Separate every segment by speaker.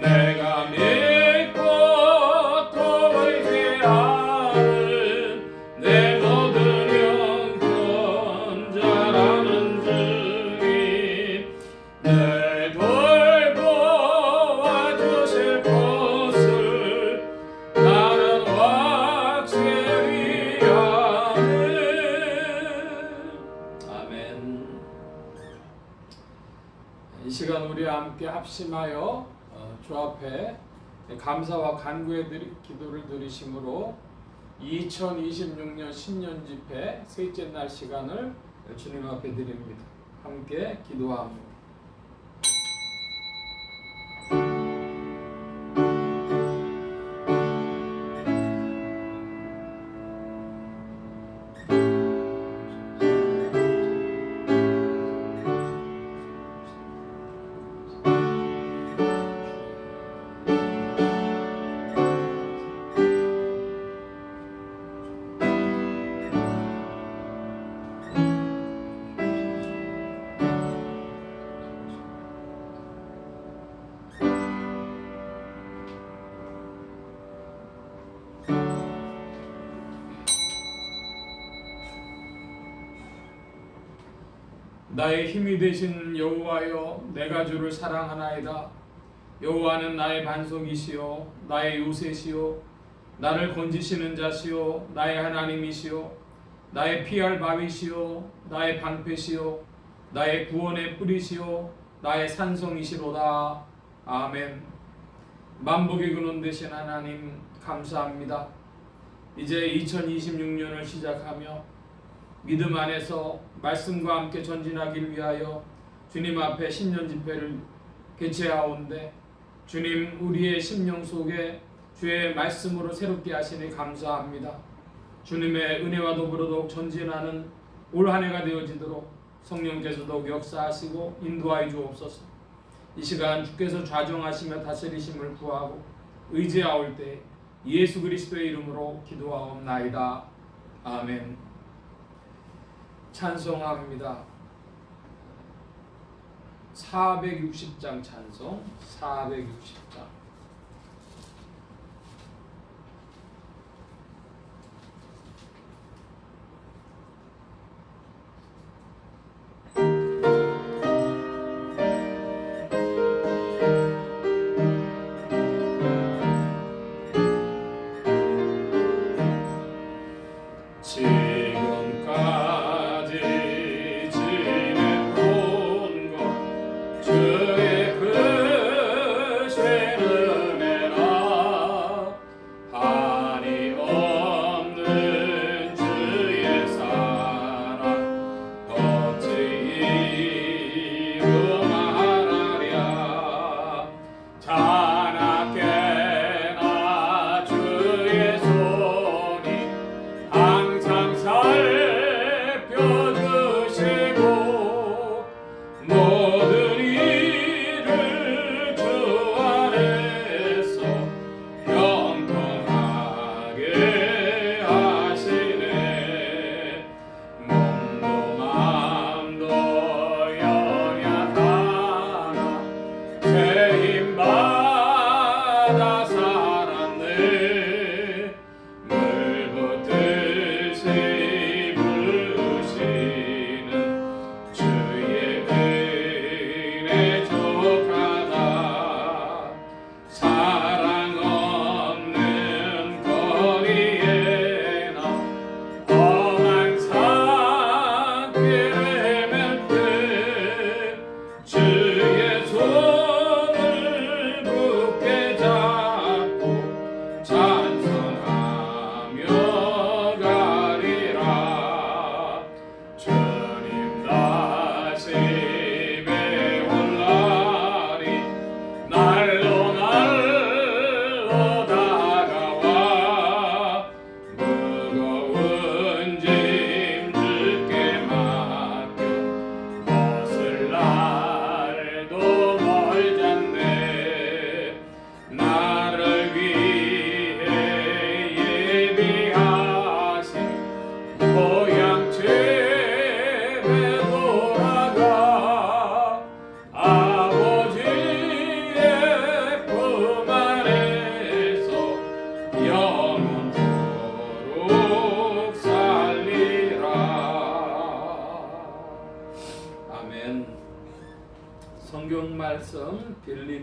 Speaker 1: 내가 믿고 또 의지하는 내 모든 영혼 자라는 주님 늘 돌보아 주실 것을 나는 확실히 아멘. 이 시간 우리 함께 합심하여 주 앞에 감사와 간구의 기도를 드리심으로 2026년 신년 집회 셋째 날 시간을 주님 앞에 드립니다. 함께 기도합니다. 나의 힘이 되신 여호와여, 내가 주를 사랑하나이다. 여호와는 나의 반석이시요 나의 요새시요 나를 건지시는 자시요 나의 하나님이시요 나의 피할 바위시요 나의 방패시요 나의 구원의 뿌리시요 나의 산성이시로다. 아멘. 만복의 근원 되신 하나님 감사합니다. 이제 2026년을 시작하며 믿음 안에서 말씀과 함께 전진하길 위하여 주님 앞에 신년 집회를 개최하온데 주님 우리의 심령 속에 주의 말씀으로 새롭게 하시니 감사합니다. 주님의 은혜와 더불어 더욱 전진하는 올 한 해가 되어지도록 성령께서 더욱 역사하시고 인도하여 주옵소서. 이 시간 주께서 좌정하시며 다스리심을 구하고 의지하올 때 예수 그리스도의 이름으로 기도하옵나이다. 아멘. 찬송합니다. 460장 찬송 460장. 주의 손을 굳게 잡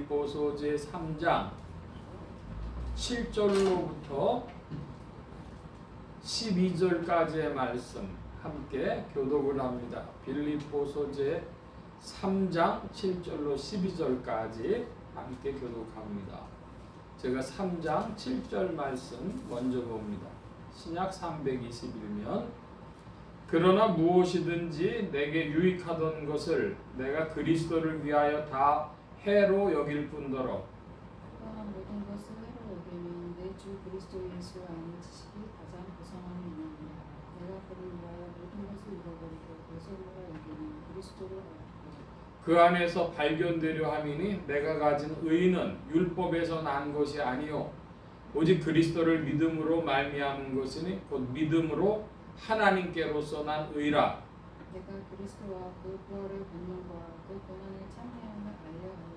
Speaker 1: 빌립보서 제3장 7절로부터 12절까지의 말씀 함께 교독을 합니다. 빌립보서 제3장 7절로 12절까지 함께 교독합니다. 제가 3장 7절 말씀 먼저 봅니다. 신약 321면 그러나 무엇이든지 내게 유익하던 것을 내가 그리스도를 위하여 다 해로 여길 뿐더러
Speaker 2: 또한 모든 것을 해로 여기면 내 주 그리스도 예수 아는 지식이 가장 고상함이니라. 내가 그를 위하여 모든 것을 잃어버리고 배설로라 여기는 그리스도를 알고
Speaker 1: 그 안에서 발견되려 함이니 내가 가진 의는 율법에서 난 것이 아니요 오직 그리스도를 믿음으로 말미암은 것이니 곧 믿음으로 하나님께로서 난 의라.
Speaker 2: 내가 그리스도와 그 부활의 권능과 그 고난의 참여함을 알려하여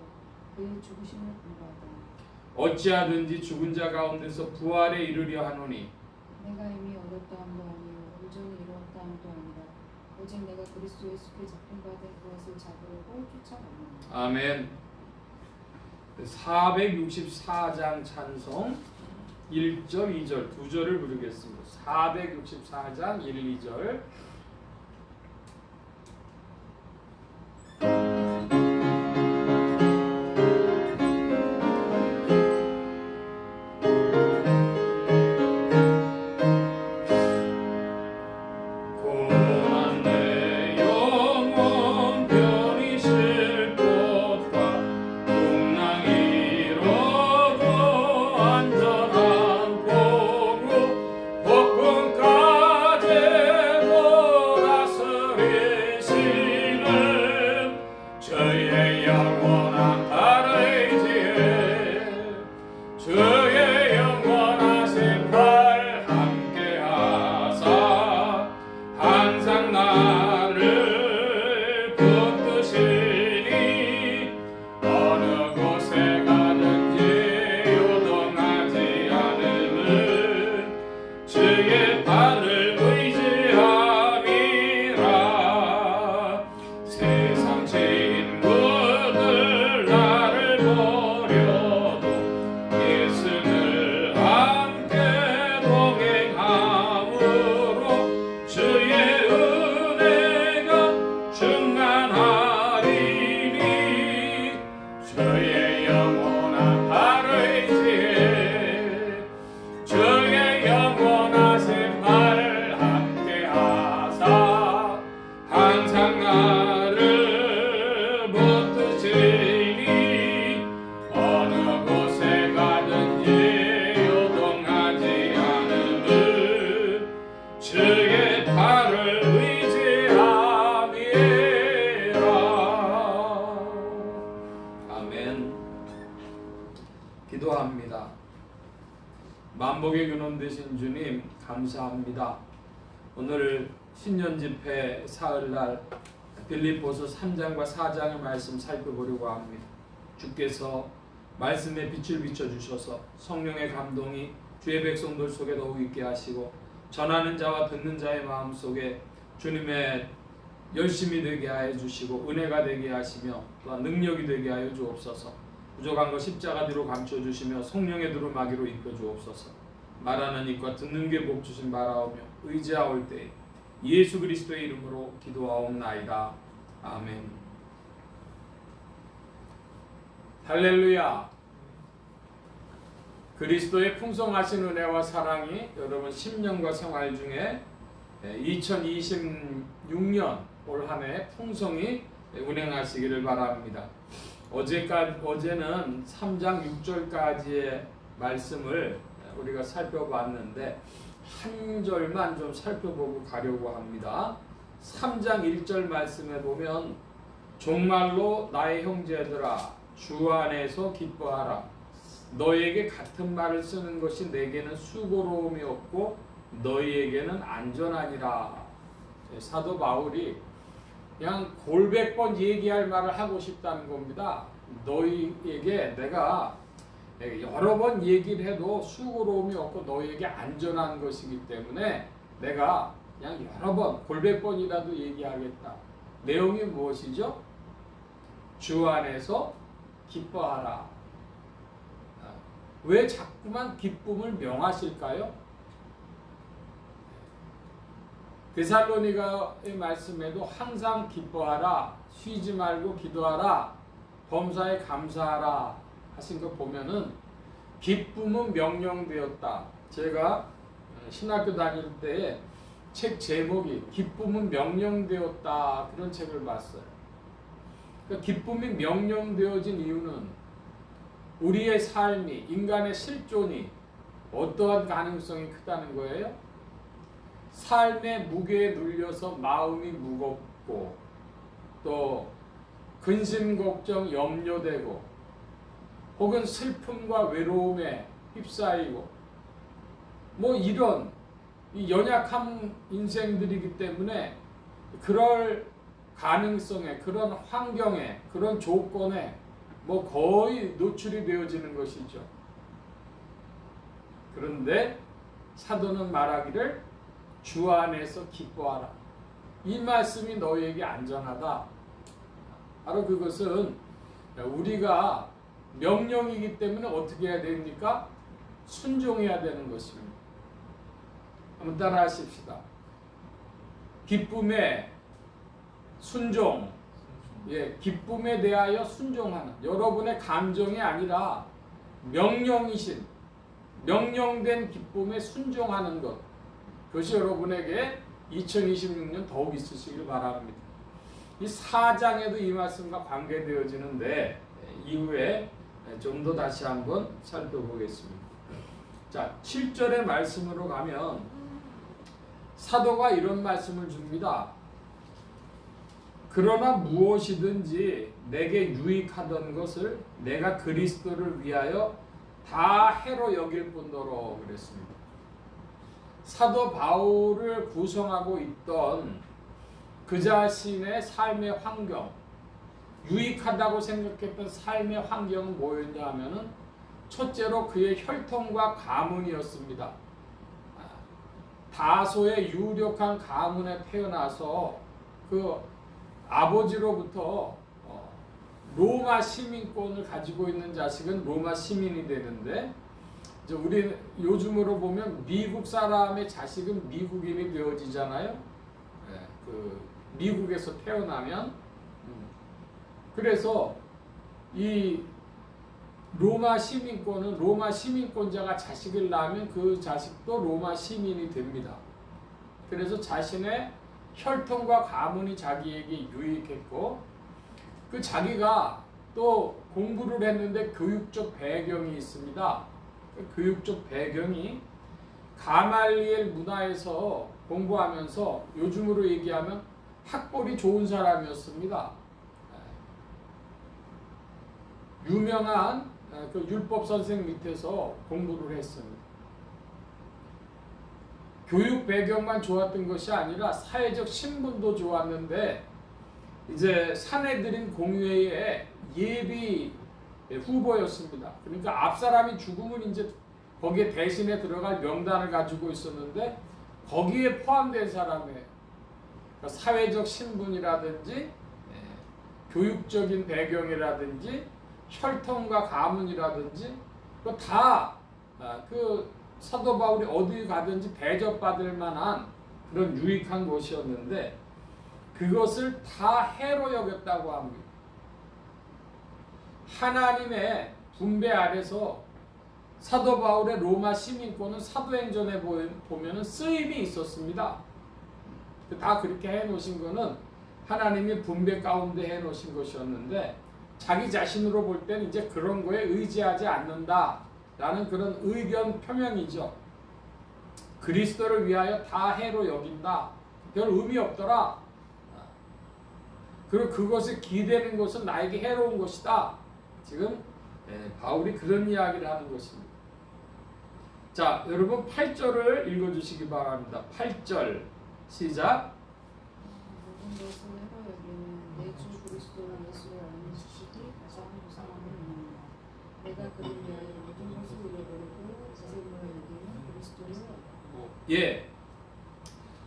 Speaker 2: 그의 죽으심을 공부하다.
Speaker 1: 어찌하든지 죽은 자 가운데서 부활에 이르려 하노니
Speaker 2: 내가 이미 얻었다함도 아니요 온전히 이루었다함도 아니라 오직 내가 그리스도 예수께 잡힌 바 된 그것을 잡으려고 쫓아가노니.
Speaker 1: 아멘. 464장 찬송 1절 2절 두 절을 부르겠습니다. 464장 1, 2절 기도합니다. 만복의 근원 되신 주님 감사합니다. 오늘 신년 집회 사흘날 빌립보서 3장과 4장의 말씀 살펴보려고 합니다. 주께서 말씀에 빛을 비춰주셔서 성령의 감동이 주의 백성들 속에 더욱 있게 하시고 전하는 자와 듣는 자의 마음속에 주님의 열심이 되게 하여 주시고 은혜가 되게 하시며 또한 능력이 되게 하여 주옵소서. 부족한 것 십자가 뒤로 감춰주시며 성령의 두루마기로 입혀주옵소서. 말하는 입과 듣는 귀에 복 주신 바라오며 의지하올 때 예수 그리스도의 이름으로 기도하옵나이다. 아멘. 할렐루야. 그리스도의 풍성하신 은혜와 사랑이 여러분 심령과 생활 중에 2026년 올 한 해 풍성히 운행하시기를 바랍니다. 어제는 3장 6절까지의 말씀을 우리가 살펴봤는데 한 절만 좀 살펴보고 가려고 합니다. 3장 1절 말씀에 보면 정말로 나의 형제들아 주 안에서 기뻐하라. 너희에게 같은 말을 쓰는 것이 내게는 수고로움이 없고 너희에게는 안전하니라. 사도 바울이 그냥 골백 번 얘기할 말을 하고 싶다는 겁니다. 너희에게 내가 여러 번 얘기를 해도 수고로움이 없고 너희에게 안전한 것이기 때문에 내가 그냥 여러 번 골백 번이라도 얘기하겠다. 내용이 무엇이죠? 주 안에서 기뻐하라. 왜 자꾸만 기쁨을 명하실까요? 데살로니가의 말씀에도 항상 기뻐하라, 쉬지 말고 기도하라, 범사에 감사하라 하신 거 보면은 기쁨은 명령되었다. 제가 신학교 다닐 때 책 제목이 기쁨은 명령되었다 그런 책을 봤어요. 그러니까 기쁨이 명령되어진 이유는 우리의 삶이, 인간의 실존이 어떠한 가능성이 크다는 거예요? 삶의 무게에 눌려서 마음이 무겁고 또 근심, 걱정, 염려되고 혹은 슬픔과 외로움에 휩싸이고 뭐 이런 이 연약한 인생들이기 때문에 그럴 가능성에, 그런 환경에, 그런 조건에 뭐 거의 노출이 되어지는 것이죠. 그런데 사도는 말하기를 주 안에서 기뻐하라. 이 말씀이 너희에게 안전하다. 바로 그것은 우리가 명령이기 때문에 어떻게 해야 됩니까? 순종해야 되는 것입니다. 한번 따라 하십시다. 기쁨에 순종. 기쁨에 대하여 순종하는 여러분의 감정이 아니라 명령이신 명령된 기쁨에 순종하는 것. 그것이 여러분에게 2026년 더욱 있으시길 바랍니다. 이 4장에도 이 말씀과 관계되어지는데 이후에 좀 더 다시 한번 살펴보겠습니다. 자, 7절의 말씀으로 가면 사도가 이런 말씀을 줍니다. 그러나 무엇이든지 내게 유익하던 것을 내가 그리스도를 위하여 다 해로 여길 뿐더러 그랬습니다. 사도 바울을 구성하고 있던 그 자신의 삶의 환경, 유익하다고 생각했던 삶의 환경은 뭐였냐 하면은 첫째로 그의 혈통과 가문이었습니다. 다소의 유력한 가문에 태어나서 그 아버지로부터 로마 시민권을 가지고 있는 자식은 로마 시민이 되는데 이제 우리 요즘으로 보면 미국 사람의 자식은 미국인이 되어지잖아요. 그 미국에서 태어나면 그래서 이 로마 시민권은 로마 시민권자가 자식을 낳으면 그 자식도 로마 시민이 됩니다. 그래서 자신의 혈통과 가문이 자기에게 유익했고 그 자기가 또 공부를 했는데 교육적 배경이 있습니다. 그 교육적 배경이 가말리엘 문화에서 공부하면서 요즘으로 얘기하면 학벌이 좋은 사람이었습니다. 유명한 그 율법 선생 밑에서 공부를 했습니다. 교육 배경만 좋았던 것이 아니라 사회적 신분도 좋았는데 이제 사내들인 공회의 예비 후보였습니다. 그러니까 앞 사람이 죽으면 이제 거기에 대신에 들어갈 명단을 가지고 있었는데 거기에 포함된 사람이에요. 그러니까 사회적 신분이라든지 교육적인 배경이라든지 혈통과 가문이라든지 다 그 사도 바울이 어디 가든지 대접받을 만한 그런 유익한 곳이었는데 그것을 다 해로 여겼다고 합니다. 하나님의 분배 아래서 사도 바울의 로마 시민권은 사도행전에 보면은 쓰임이 있었습니다. 다 그렇게 해놓으신 거는 하나님이 분배 가운데 해놓으신 것이었는데 자기 자신으로 볼 때는 이제 그런 거에 의지하지 않는다라는 그런 의견 표명이죠. 그리스도를 위하여 다 해로 여긴다. 별 의미 없더라. 그리고 그것을 기대는 것은 나에게 해로운 것이다. 지금 바울이 그런 이야기를 하는 것입니다. 자, 여러분 8절을 읽어주시기 바랍니다. 8절 시작.
Speaker 2: 모든 것을 해로 여기는 내 주 그리스도 예수를 아는 지식이 가장 무상함을 믿는다. 내가 그를 위하여 모든 것을 잃어버리고 지생으로 여기는 그리스도를 알고.
Speaker 1: 예,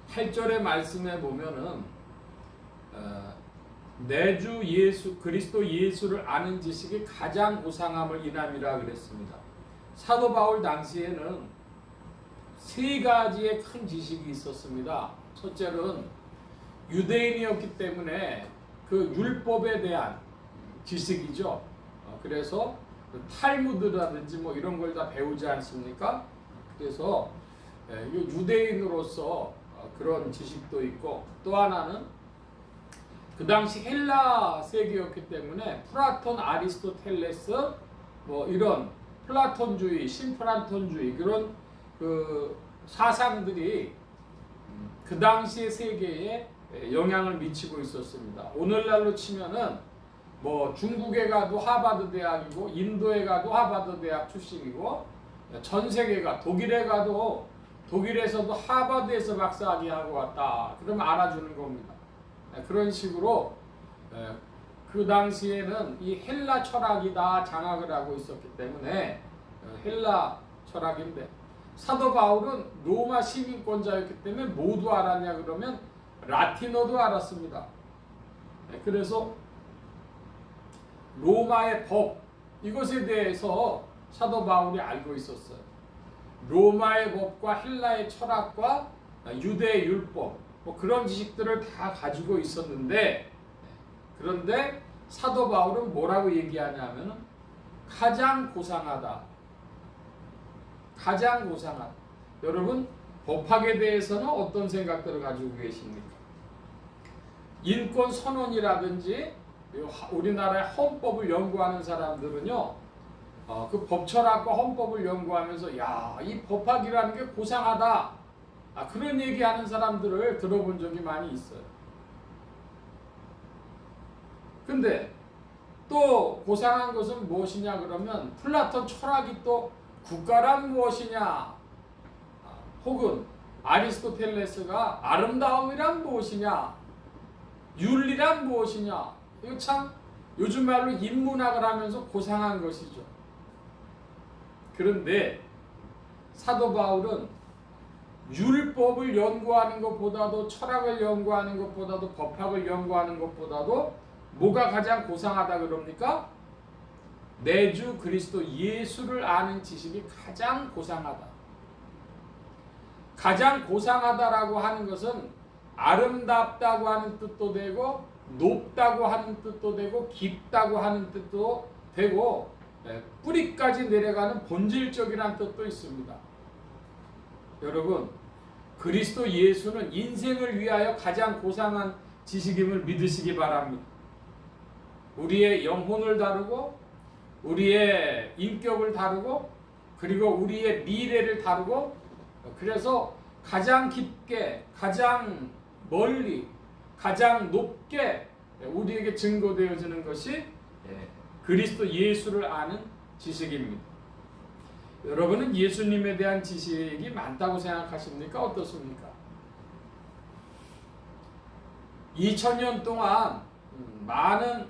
Speaker 1: 8절의 말씀에 보면은 내 주 예수 그리스도 예수를 아는 지식이 가장 고상함을 인함이라 그랬습니다. 사도 바울 당시에는 세 가지의 큰 지식이 있었습니다. 첫째는 유대인이었기 때문에 그 율법에 대한 지식이죠. 그래서 탈무드라든지 뭐 이런 걸 다 배우지 않습니까? 그래서 유대인으로서 그런 지식도 있고, 또 하나는 그 당시 헬라 세계였기 때문에 플라톤, 아리스토텔레스 뭐 이런 플라톤주의, 신플라톤주의 그런 그 사상들이 그 당시의 세계에 영향을 미치고 있었습니다. 오늘날로 치면은 뭐 중국에 가도 하버드 대학이고, 인도에 가도 하버드 대학 출신이고, 전 세계가 독일에 가도 독일에서도 하버드에서 박사학위 하고 왔다 그러면 알아주는 겁니다. 그런 식으로 그 당시에는 이 헬라 철학이 다 장악을 하고 있었기 때문에 헬라 철학인데, 사도 바울은 로마 시민권자였기 때문에 모두 알았냐 그러면 라틴어도 알았습니다. 그래서 로마의 법, 이것에 대해서 사도 바울이 알고 있었어요. 로마의 법과 헬라의 철학과 유대의 율법, 뭐 그런 지식들을 다 가지고 있었는데, 그런데 사도 바울은 뭐라고 얘기하냐면 가장 고상하다. 가장 고상하다. 여러분, 법학에 대해서는 어떤 생각들을 가지고 계십니까? 인권 선언이라든지 우리나라의 헌법을 연구하는 사람들은요, 그 법철학과 헌법을 연구하면서 야, 이 법학이라는 게 고상하다, 그런 얘기하는 사람들을 들어본 적이 많이 있어요. 근데 또 고상한 것은 무엇이냐 그러면 플라톤 철학이 또 국가란 무엇이냐, 혹은 아리스토텔레스가 아름다움이란 무엇이냐, 윤리란 무엇이냐, 이거 참 요즘 말로 인문학을 하면서 고상한 것이죠. 그런데 사도 바울은 율법을 연구하는 것보다도, 철학을 연구하는 것보다도, 법학을 연구하는 것보다도 뭐가 가장 고상하다 그럽니까? 내 주 그리스도 예수를 아는 지식이 가장 고상하다. 가장 고상하다라고 하는 것은 아름답다고 하는 뜻도 되고, 높다고 하는 뜻도 되고, 깊다고 하는 뜻도 되고, 뿌리까지 내려가는 본질적이라는 뜻도 있습니다. 여러분, 그리스도 예수는 인생을 위하여 가장 고상한 지식임을 믿으시기 바랍니다. 우리의 영혼을 다루고, 우리의 인격을 다루고, 그리고 우리의 미래를 다루고, 그래서 가장 깊게, 가장 멀리, 가장 높게 우리에게 증거되어지는 것이 그리스도 예수를 아는 지식입니다. 여러분은 예수님에 대한 지식이 많다고 생각하십니까? 어떻습니까? 2000년 동안 많은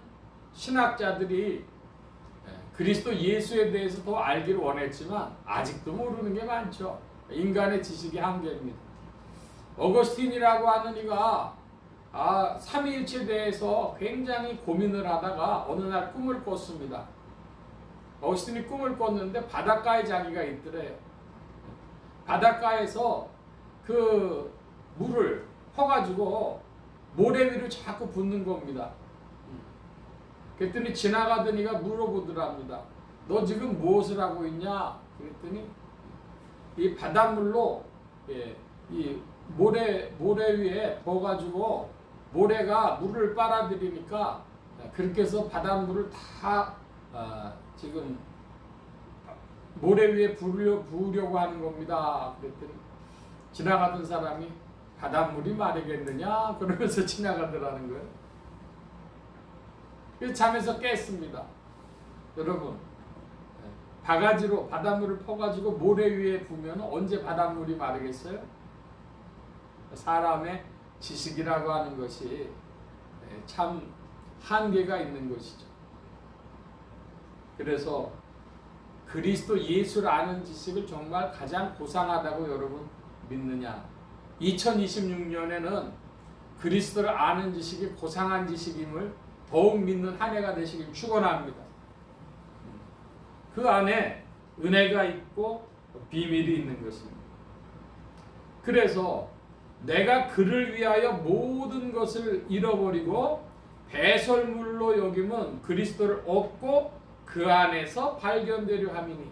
Speaker 1: 신학자들이 그리스도 예수에 대해서 더 알기를 원했지만 아직도 모르는 게 많죠. 인간의 지식이 한계입니다. 어거스틴이라고 하는 이가 삼위일체에 대해서 굉장히 고민을 하다가 어느 날 꿈을 꿨습니다. 어거스틴이 꿈을 꿨는데 바닷가에 자기가 있더래요. 바닷가에서 그 물을 퍼가지고 모래 위로 자꾸 붓는 겁니다. 그랬더니 지나가던 이가 물어보더랍니다. 너 지금 무엇을 하고 있냐? 그랬더니 이 바닷물로 이 모래 위에 버가지고 모래가 물을 빨아들이니까 그렇게 해서 바닷물을 다 지금 모래 위에 부으려고 하는 겁니다. 그랬더니 지나가던 사람이 바닷물이 마르겠느냐? 그러면서 지나가더라는 거예요. 그래서 잠에서 깼습니다. 여러분, 바가지로 바닷물을 퍼가지고 모래 위에 부으면 언제 바닷물이 마르겠어요? 사람의 지식이라고 하는 것이 참 한계가 있는 것이죠. 그래서 그리스도 예수를 아는 지식을 정말 가장 고상하다고 여러분 믿느냐? 2026년에는 그리스도를 아는 지식이 고상한 지식임을 더욱 믿는 한 해가 되시길 축원합니다. 그 안에 은혜가 있고 비밀이 있는 것입니다. 그래서 내가 그를 위하여 모든 것을 잃어버리고 배설물로 여김은 그리스도를 얻고 그 안에서 발견되려 함이니.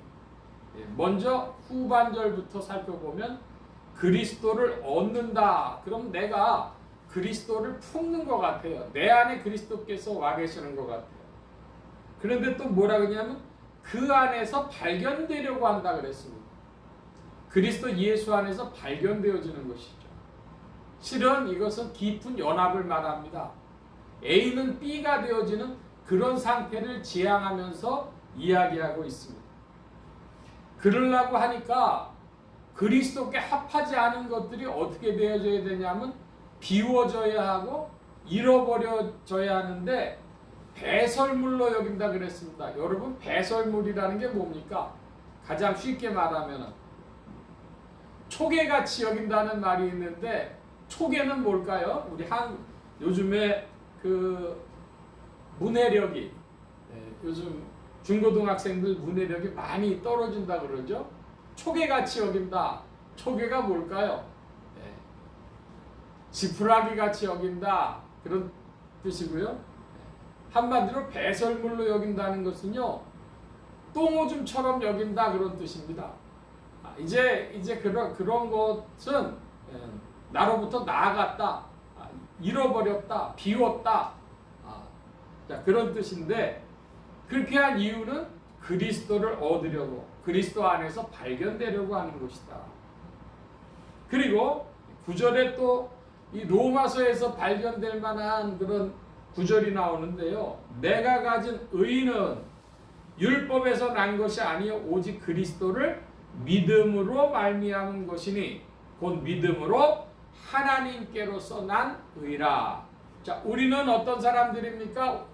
Speaker 1: 먼저 후반절부터 살펴보면 그리스도를 얻는다. 그럼 내가 그리스도를 품는 것 같아요. 내 안에 그리스도께서 와 계시는 것 같아요. 그런데 또 뭐라 그러냐면 그 안에서 발견되려고 한다 그랬습니다. 그리스도 예수 안에서 발견되어지는 것이죠. 실은 이것은 깊은 연합을 말합니다. A는 B가 되어지는 그런 상태를 지향하면서 이야기하고 있습니다. 그러려고 하니까 그리스도께 합하지 않은 것들이 어떻게 되어져야 되냐면 비워져야 하고 잃어버려져야 하는데 배설물로 여긴다 그랬습니다. 여러분, 배설물이라는 게 뭡니까? 가장 쉽게 말하면 초계같이 여긴다는 말이 있는데 초계는 뭘까요? 우리 요즘에 그 문해력이 요즘 중고등학생들 문해력이 많이 떨어진다 그러죠. 초계같이 여긴다. 초계가 뭘까요? 지푸라기 같이 여긴다. 그런 뜻이고요. 한마디로 배설물로 여긴다는 것은요, 똥오줌처럼 여긴다 그런 뜻입니다. 이제 그런 것은 나로부터 나아갔다, 잃어버렸다, 비웠다, 그런 뜻인데, 그렇게 한 이유는 그리스도를 얻으려고, 그리스도 안에서 발견되려고 하는 것이다. 그리고 9절에 또 이 로마서에서 발견될 만한 그런 구절이 나오는데요. 내가 가진 의는 율법에서 난 것이 아니요 오직 그리스도를 믿음으로 말미암은 것이니 곧 믿음으로 하나님께로서 난 의라. 자, 우리는 어떤 사람들입니까?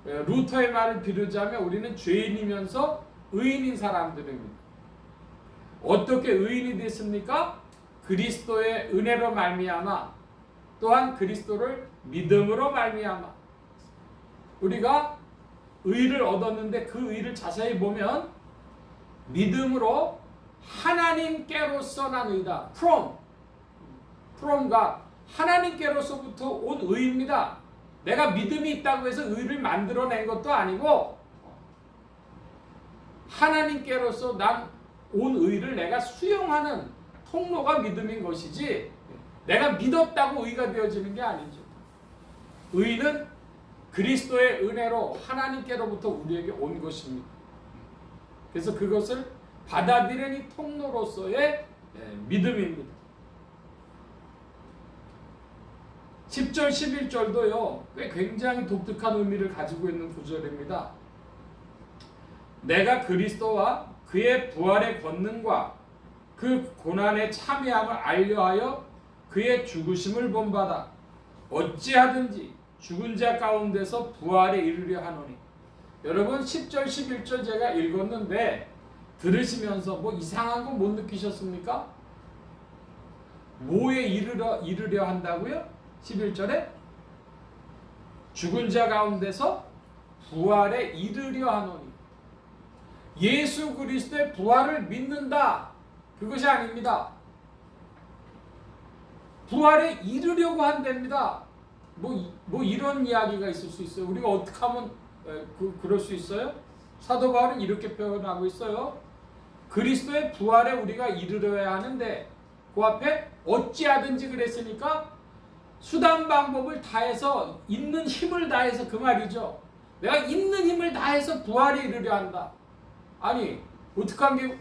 Speaker 1: 루터의 말을 빌으자면 우리는 죄인이면서 의인인 사람들입니다. 어떻게 의인이 됐습니까? 그리스도의 은혜로 말미암아, 또한 그리스도를 믿음으로 말미암아 우리가 의를 얻었는데 그 의를 자세히 보면 믿음으로 하나님께로서 난 의다. from가 하나님께로서부터 온 의입니다. 내가 믿음이 있다고 해서 의를 만들어낸 것도 아니고 하나님께로서 난 온 의를 내가 수용하는 통로가 믿음인 것이지 내가 믿었다고 의가 되어지는 게 아니죠. 의는 그리스도의 은혜로 하나님께로부터 우리에게 온 것입니다. 그래서 그것을 받아들이는 통로로서의 믿음입니다. 10절, 11절도요, 굉장히 독특한 의미를 가지고 있는 구절입니다. 내가 그리스도와 그의 부활의 권능과 그 고난의 참여함을 알려하여 그의 죽으심을 본받아 어찌하든지 죽은 자 가운데서 부활에 이르려 하노니. 여러분 10절 11절 제가 읽었는데 들으시면서 뭐 이상한 거 못 느끼셨습니까? 뭐에 이르려 한다고요? 11절에 죽은 자 가운데서 부활에 이르려 하노니. 예수 그리스도의 부활을 믿는다. 그것이 아닙니다. 부활에 이르려고 한답니다. 뭐 이런 이야기가 있을 수 있어요. 우리가 어떻게 하면 그럴 수 있어요? 사도 바울은 이렇게 표현하고 있어요. 그리스도의 부활에 우리가 이르려야 하는데 그 앞에 어찌하든지 그랬으니까 수단 방법을 다해서 있는 힘을 다해서 그 말이죠. 내가 있는 힘을 다해서 부활에 이르려 한다. 아니 어떻게 하면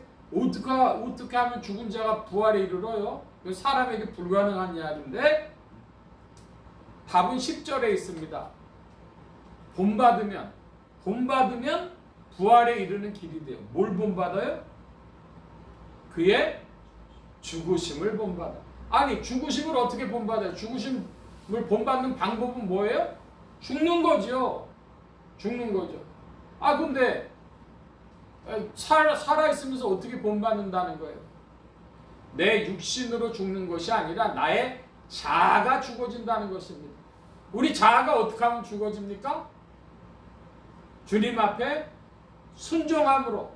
Speaker 1: 죽은 자가 부활에 이르러요? 사람에게 불가능한 이야기인데 답은 10절에 있습니다. 본받으면 부활에 이르는 길이 돼요. 뭘 본받아요? 그의 죽으심을 본받아. 아니 죽으심을 어떻게 본받아요? 죽으심을 본받는 방법은 뭐예요? 죽는 거죠. 근데 살아있으면서 어떻게 본받는다는 거예요? 내 육신으로 죽는 것이 아니라 나의 자아가 죽어진다는 것입니다. 우리 자아가 어떻게 하면 죽어집니까? 주님 앞에 순종함으로,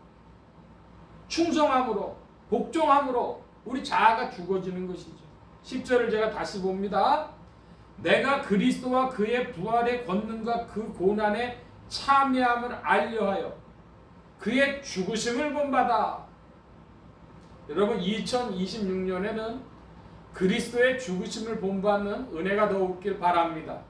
Speaker 1: 충성함으로, 복종함으로 우리 자아가 죽어지는 것이죠. 10절을 제가 다시 봅니다. 내가 그리스도와 그의 부활의 권능과 그 고난의 참여함을 알려하여 그의 죽으심을 본받아. 여러분 2026년에는 그리스도의 죽으심을 본받는 은혜가 더 없길 바랍니다.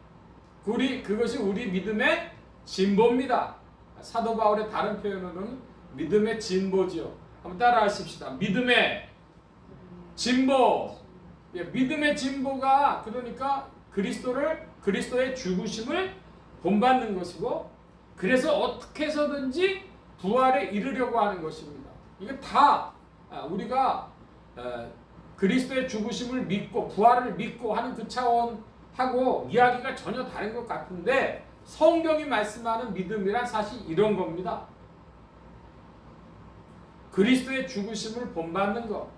Speaker 1: 그것이 우리 믿음의 진보입니다. 사도 바울의 다른 표현으로는 믿음의 진보지요. 한번 따라 하십시다. 믿음의 진보. 예, 믿음의 진보가 그러니까 그리스도의 죽으심을 본받는 것이고, 그래서 어떻게 해서든지 부활에 이르려고 하는 것입니다. 이게 다 우리가 그리스도의 죽으심을 믿고 부활을 믿고 하는 그 차원하고 이야기가 전혀 다른 것 같은데, 성경이 말씀하는 믿음이란 사실 이런 겁니다. 그리스도의 죽으심을 본받는 것.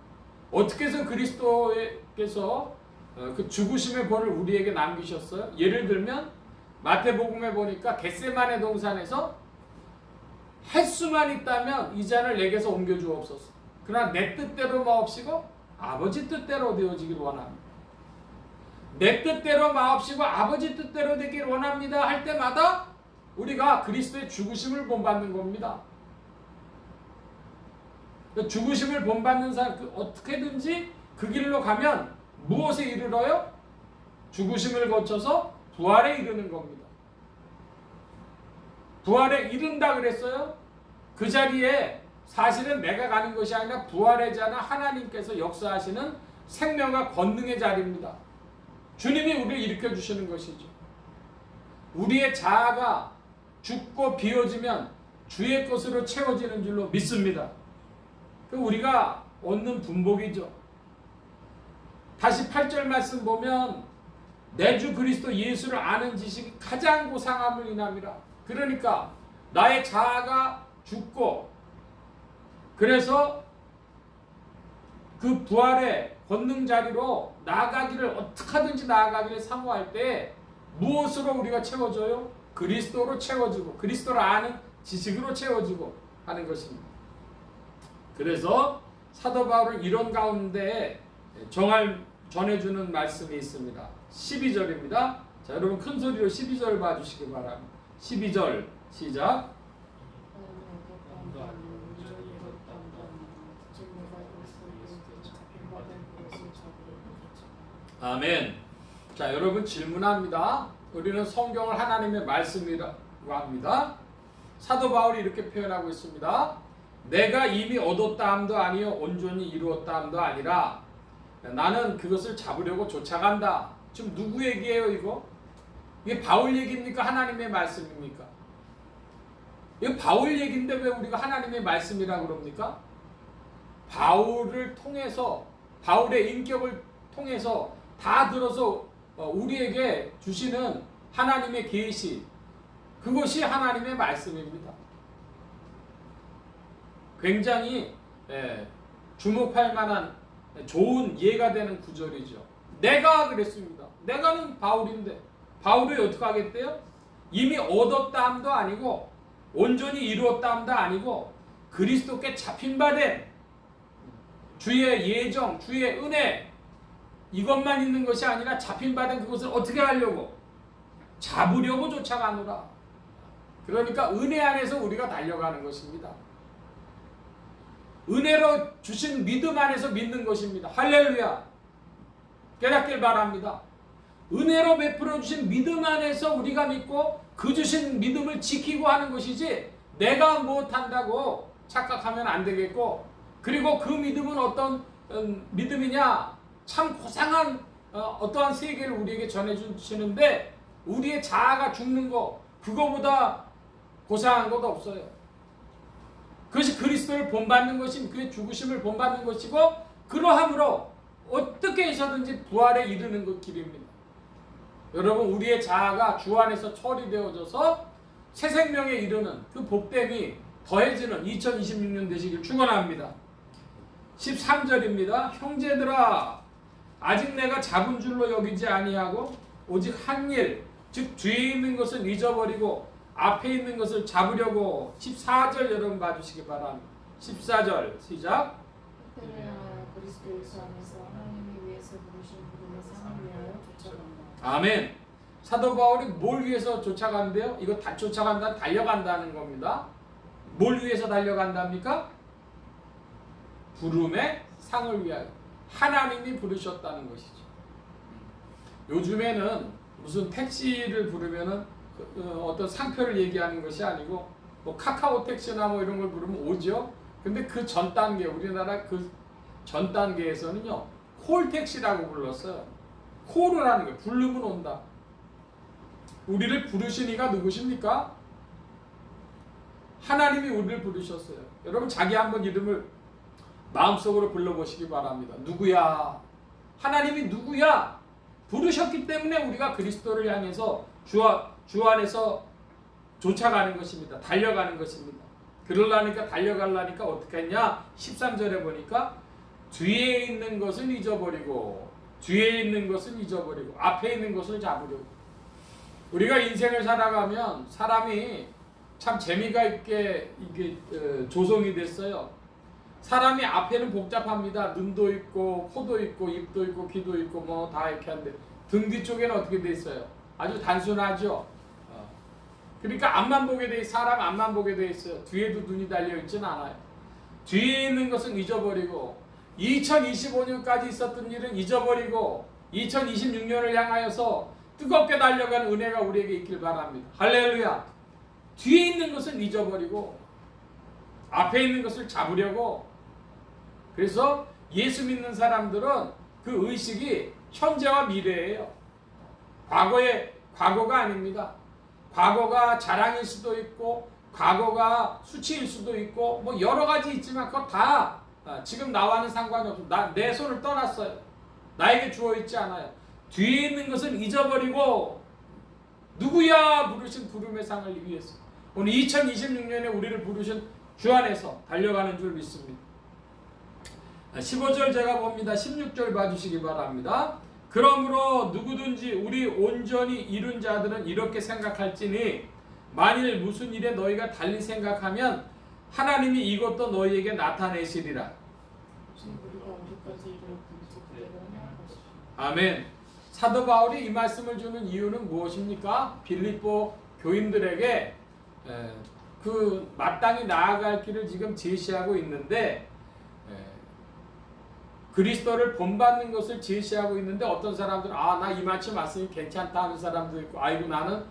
Speaker 1: 어떻게 해서 그리스도께서 그 죽으심의 본을 우리에게 남기셨어요? 예를 들면 마태복음에 보니까 겟세마네 동산에서 할 수만 있다면 이 잔을 내게서 옮겨주옵소서. 그러나 내 뜻대로 마옵시고 아버지 뜻대로 되어지길 원합니다. 내 뜻대로 마옵시고 아버지 뜻대로 되길 원합니다 할 때마다 우리가 그리스도의 죽으심을 본받는 겁니다. 죽으심을 본받는 사람, 어떻게든지 그 길로 가면 무엇에 이르러요? 죽으심을 거쳐서 부활에 이르는 겁니다. 부활에 이른다 그랬어요? 그 자리에 사실은 내가 가는 것이 아니라 부활의 자나 하나님께서 역사하시는 생명과 권능의 자리입니다. 주님이 우리를 일으켜 주시는 것이죠. 우리의 자아가 죽고 비워지면 주의 것으로 채워지는 줄로 믿습니다. 그 우리가 얻는 분복이죠. 다시 8절 말씀 보면 내 주 그리스도 예수를 아는 지식이 가장 고상함을 인함이라. 그러니까 나의 자아가 죽고, 그래서 그 부활의 권능 자리로 나아가기를, 어떻게 하든지 나아가기를 사모할 때 무엇으로 우리가 채워져요? 그리스도로 채워지고 그리스도를 아는 지식으로 채워지고 하는 것입니다. 그래서 사도 바울은 이런 가운데 전해주는 말씀이 있습니다. 12절입니다. 자, 여러분 큰 소리로 12절 봐주시기 바랍니다. 12절 시작. 아멘. 자, 여러분 질문합니다. 우리는 성경을 하나님의 말씀이라고 합니다. 사도 바울이 이렇게 표현하고 있습니다. 내가 이미 얻었다 함도 아니요 온전히 이루었다 함도 아니라 나는 그것을 잡으려고 쫓아간다. 지금 누구 얘기예요 이거? 이게 바울 얘기입니까? 하나님의 말씀입니까? 이거 바울 얘기인데 왜 우리가 하나님의 말씀이라고 그럽니까? 바울을 통해서, 바울의 인격을 통해서 다 들어서 우리에게 주시는 하나님의 계시, 그것이 하나님의 말씀입니다. 굉장히 주목할 만한 좋은 이해가 되는 구절이죠. 내가 그랬습니다. 내가는 바울인데 바울이 어떻게 하겠대요? 이미 얻었다 함도 아니고 온전히 이루었다 함도 아니고 그리스도께 잡힌 바 된 주의 예정, 주의 은혜, 이것만 있는 것이 아니라 잡힌 바 된 그것을 어떻게 하려고? 잡으려고 쫓아가노라. 그러니까 은혜 안에서 우리가 달려가는 것입니다. 은혜로 주신 믿음 안에서 믿는 것입니다. 할렐루야. 깨닫길 바랍니다. 은혜로 베풀어 주신 믿음 안에서 우리가 믿고 그 주신 믿음을 지키고 하는 것이지, 내가 못한다고 착각하면 안 되겠고, 그리고 그 믿음은 어떤 믿음이냐? 참 고상한 어떠한 세계를 우리에게 전해주시는데 우리의 자아가 죽는 거, 그거보다 고상한 것 없어요. 그것이 그리스도를 본받는 것인, 그의 죽으심을 본받는 것이고, 그러함으로 어떻게 해서든지 부활에 이르는 그 길입니다. 여러분, 우리의 자아가 주 안에서 처리되어져서 새 생명에 이르는 그 복됨이 더해지는 2026년 되시길 축원합니다. 13절입니다. 형제들아, 아직 내가 잡은 줄로 여기지 아니하고 오직 한 일, 즉 뒤에 있는 것은 잊어버리고 앞에 있는 것을 잡으려고 14절 여러분 봐주시기 바랍니다. 14절 시작.
Speaker 2: 그때를 향하여 그리스도 예수 안에서 하나님이 위해서 부르신 부름의 상을 위하여 쫓아간다.
Speaker 1: 아멘. 사도 바울이 뭘 위해서 쫓아간대요? 이거 다 쫓아간다, 달려간다는 겁니다. 뭘 위해서 달려간답니까? 부름의 상을 위하여. 하나님이 부르셨다는 것이죠. 요즘에는 무슨 택시를 부르면은 어떤 상표를 얘기하는 것이 아니고 뭐 카카오 택시나 뭐 이런 걸 부르면 오죠. 근데 그 전 단계, 우리나라 그 전 단계에서는요, 콜 택시라고 불렀어요. 콜을 하는 거예요. 부르면 온다. 우리를 부르신 이가 누구십니까? 하나님이 우리를 부르셨어요. 여러분 자기 한번 이름을 마음속으로 불러보시기 바랍니다. 누구야? 하나님이 누구야? 부르셨기 때문에 우리가 그리스도를 향해서 주 안에서 쫓아가는 것입니다. 달려가는 것입니다. 그러려니까 달려가려니까 어떻게 했냐? 13절에 보니까 뒤에 있는 것을 잊어버리고 뒤에 있는 것을 잊어버리고 앞에 있는 것을 잡으려고. 우리가 인생을 살아가면 사람이 참 재미가 있게 이게 조성이 됐어요. 사람이 앞에는 복잡합니다. 눈도 있고 코도 있고 입도 있고 귀도 있고 뭐 다 이렇게 한데 등 뒤쪽에는 어떻게 돼 있어요? 아주 단순하죠. 그러니까 앞만 보게 돼 사람 앞만 보게 돼 있어요. 뒤에도 눈이 달려 있지는 않아요. 뒤에 있는 것은 잊어버리고 2025년까지 있었던 일은 잊어버리고 2026년을 향하여서 뜨겁게 달려가는 은혜가 우리에게 있길 바랍니다. 할렐루야. 뒤에 있는 것은 잊어버리고 앞에 있는 것을 잡으려고. 그래서 예수 믿는 사람들은 그 의식이 현재와 미래예요. 과거가 아닙니다. 과거가 자랑일 수도 있고 과거가 수치일 수도 있고 뭐 여러 가지 있지만 그거 다 지금 나와는 상관이 없어. 내 손을 떠났어요. 나에게 주어 있지 않아요. 뒤에 있는 것은 잊어버리고 누구야 부르신 부름의 상을 위해서 오늘 2026년에 우리를 부르신 주 안에서 달려가는 줄 믿습니다. 15절 제가 봅니다. 16절 봐주시기 바랍니다. 그러므로 누구든지 우리 온전히 이룬 자들은 이렇게 생각할지니 만일 무슨 일에 너희가 달리 생각하면 하나님이 이것도 너희에게 나타내시리라.
Speaker 2: 우리가 어디까지 이르렀든지 그대로 행할 것이다.
Speaker 1: 아멘. 사도 바울이 이 말씀을 주는 이유는 무엇입니까? 빌립보 교인들에게 그 마땅히 나아갈 길을 지금 제시하고 있는데 그리스도를 본받는 것을 제시하고 있는데 어떤 사람들은 나 이만치 말씀이 괜찮다 하는 사람도 있고 아이고 나는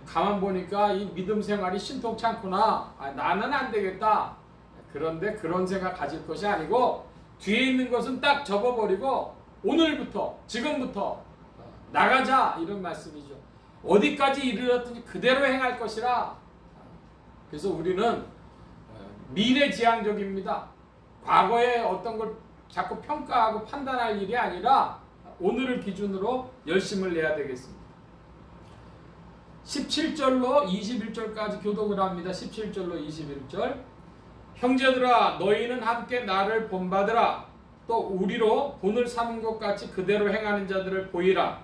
Speaker 1: 가만 보니까 이 믿음 생활이 신통치 않구나. 나는 안 되겠다. 그런데 그런 생각 가질 것이 아니고 뒤에 있는 것은 딱 접어버리고 오늘부터 지금부터 나가자 이런 말씀이죠. 어디까지 이르렀든지 그대로 행할 것이라. 그래서 우리는 미래지향적입니다. 과거에 어떤 걸 자꾸 평가하고 판단할 일이 아니라 오늘을 기준으로 열심을 내야 되겠습니다. 17절로 21절까지 교독을 합니다. 17절로 21절. 형제들아 너희는 함께 나를 본받으라. 또 우리로 본을 삼은 것 같이 그대로 행하는 자들을 보이라.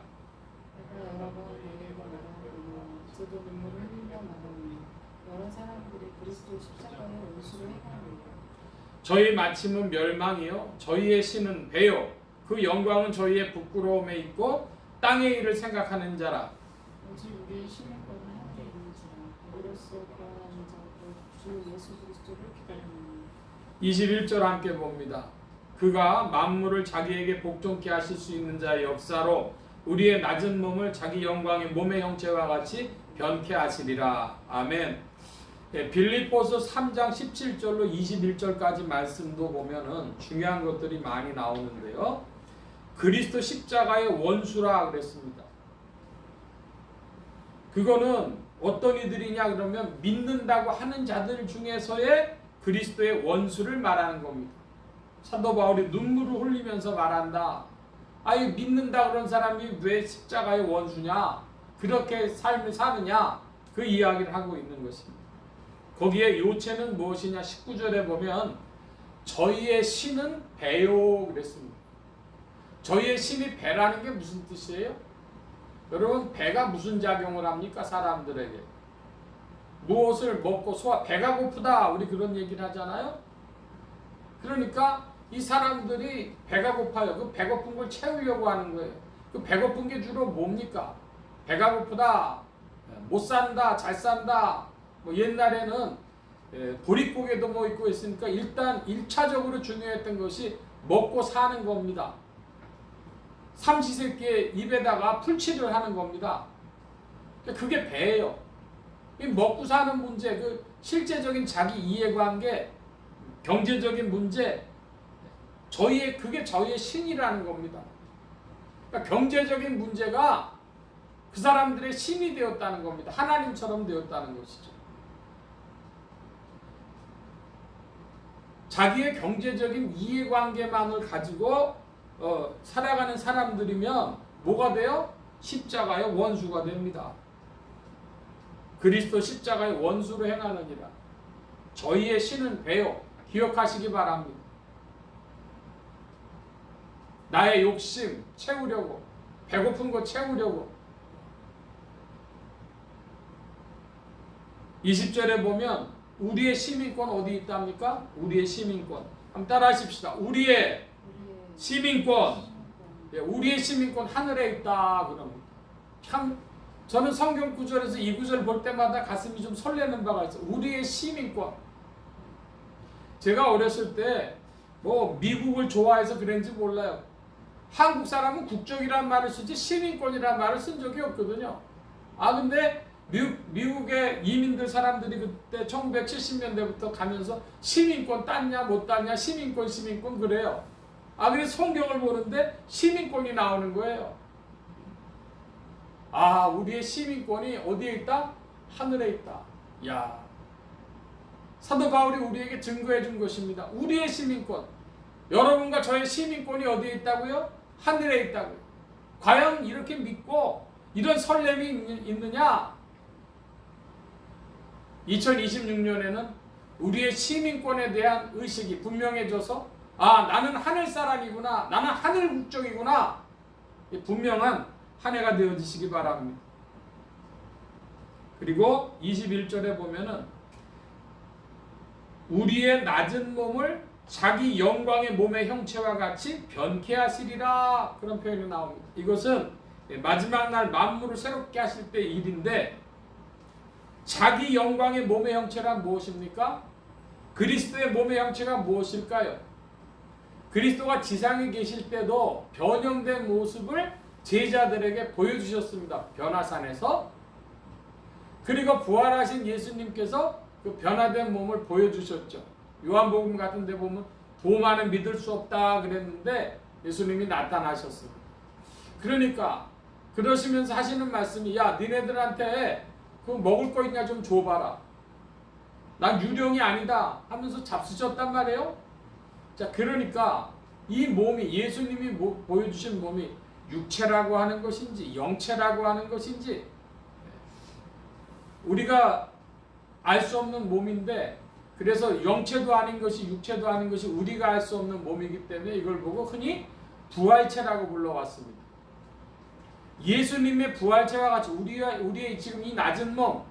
Speaker 2: 내가 여러 번 너희에게 말하노니 저도 눈물을 흘려 말하노니 여러 사람들이 그리스도 십자가의 원수를 행하노니
Speaker 1: 저희 마침은 멸망이요 저희의 신은 배요 그 영광은 저희의 부끄러움에 있고 땅의 일을 생각하는 자라.
Speaker 2: 오직 우리의 신의 것은 하늘에 있는지라 우리로서 구원하는 자주 예수 그리스도를 기다리노니
Speaker 1: 21절 함께 봅니다. 그가 만물을 자기에게 복종케 하실 수 있는 자의 역사로 우리의 낮은 몸을 자기 영광의 몸의 형체와 같이 변케 하시리라. 아멘. 빌립보서 3장 17절로 21절까지 말씀도 보면은 중요한 것들이 많이 나오는데요. 그리스도 십자가의 원수라 그랬습니다. 그거는 어떤 이들이냐 그러면 믿는다고 하는 자들 중에서의 그리스도의 원수를 말하는 겁니다. 사도 바울이 눈물을 흘리면서 말한다. 아니 믿는다 그런 사람이 왜 십자가의 원수냐? 그렇게 삶을 사느냐? 그 이야기를 하고 있는 것입니다. 거기에 요체는 무엇이냐? 19절에 보면 저희의 신은 배요 그랬습니다. 저희의 신이 배라는 게 무슨 뜻이에요? 여러분 배가 무슨 작용을 합니까? 사람들에게 무엇을 먹고 배가 고프다 우리 그런 얘기를 하잖아요. 그러니까 이 사람들이 배가 고파요. 그 배고픈 걸 채우려고 하는 거예요. 그 배고픈 게 주로 뭡니까? 배가 고프다, 못 산다, 잘 산다. 뭐 옛날에는 보릿고개도 뭐 있고 있으니까 일단 1차적으로 중요했던 것이 먹고 사는 겁니다. 삼시세끼 입에다가 풀칠을 하는 겁니다. 그게 배예요. 이 먹고 사는 문제, 그 실제적인 자기 이해관계, 경제적인 문제, 그게 저희의 신이라는 겁니다. 그러니까 경제적인 문제가 그 사람들의 신이 되었다는 겁니다. 하나님처럼 되었다는 것이죠. 자기의 경제적인 이해관계만을 가지고 살아가는 사람들이면 뭐가 돼요? 십자가의 원수가 됩니다. 그리스도 십자가의 원수로 행하느니라. 저희의 신은 배요. 기억하시기 바랍니다. 나의 욕심 채우려고, 배고픈 거 채우려고. 20절에 보면 우리의 시민권 어디 있답니까? 우리의 시민권. 한번 따라 하십시다. 우리의 시민권. 우리의 시민권 하늘에 있다. 그럽니다. 참 저는 성경 구절에서 이 구절 볼 때마다 가슴이 좀 설레는 바가 있어요. 우리의 시민권. 제가 어렸을 때 뭐 미국을 좋아해서 그런지 몰라요. 한국 사람은 국적이란 말을 쓰지 시민권이란 말을 쓴 적이 없거든요. 근데 미국의 이민들 사람들이 그때 1970년대부터 가면서 시민권 땄냐 못 땄냐 시민권 그래요. 그래서 성경을 보는데 시민권이 나오는 거예요. 우리의 시민권이 어디에 있다? 하늘에 있다. 사도 바울이 우리에게 증거해 준 것입니다. 우리의 시민권. 여러분과 저의 시민권이 어디에 있다고요? 하늘에 있다고요. 과연 이렇게 믿고 이런 설렘이 있느냐? 2026년에는 우리의 시민권에 대한 의식이 분명해져서 나는 하늘 사람이구나. 나는 하늘 국적이구나. 분명한 한 해가 되어지시기 바랍니다. 그리고 21절에 보면은 우리의 낮은 몸을 자기 영광의 몸의 형체와 같이 변케 하시리라. 그런 표현이 나옵니다. 이것은 마지막 날 만물을 새롭게 하실 때 일인데 자기 영광의 몸의 형체란 무엇입니까? 그리스도의 몸의 형체가 무엇일까요? 그리스도가 지상에 계실 때도 변형된 모습을 제자들에게 보여주셨습니다. 변화산에서. 그리고 부활하신 예수님께서 그 변화된 몸을 보여주셨죠. 요한복음 같은 데 보면 도마는 믿을 수 없다 그랬는데 예수님이 나타나셨습니다. 그러니까 그러시면서 하시는 말씀이 니네들한테 그 먹을 거 있냐 좀 줘봐라. 난 유령이 아니다 하면서 잡수셨단 말이에요. 자, 그러니까 이 몸이 예수님이 보여주신 몸이 육체라고 하는 것인지 영체라고 하는 것인지 우리가 알 수 없는 몸인데 그래서 영체도 아닌 것이 육체도 아닌 것이 우리가 알 수 없는 몸이기 때문에 이걸 보고 흔히 부활체라고 불러왔습니다. 예수님의 부활체와 같이 우리의 지금 이 낮은 몸,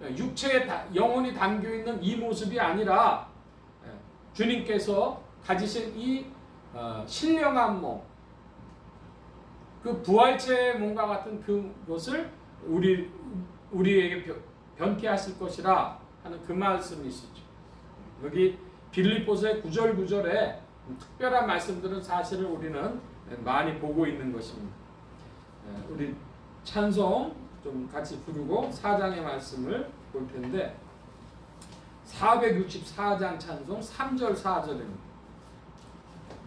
Speaker 1: 육체에 영혼이 담겨있는 이 모습이 아니라 주님께서 가지신 이 신령한 몸, 그 부활체의 몸과 같은 그것을 우리에게 변케 하실 것이라 하는 그 말씀이시죠. 여기 빌립보서의 9절 9절에 특별한 말씀들은 사실을 우리는 많이 보고 있는 것입니다. 우리 찬송 좀 같이 부르고 4장의 말씀을 볼 텐데 464장 찬송 3절 4절입니다.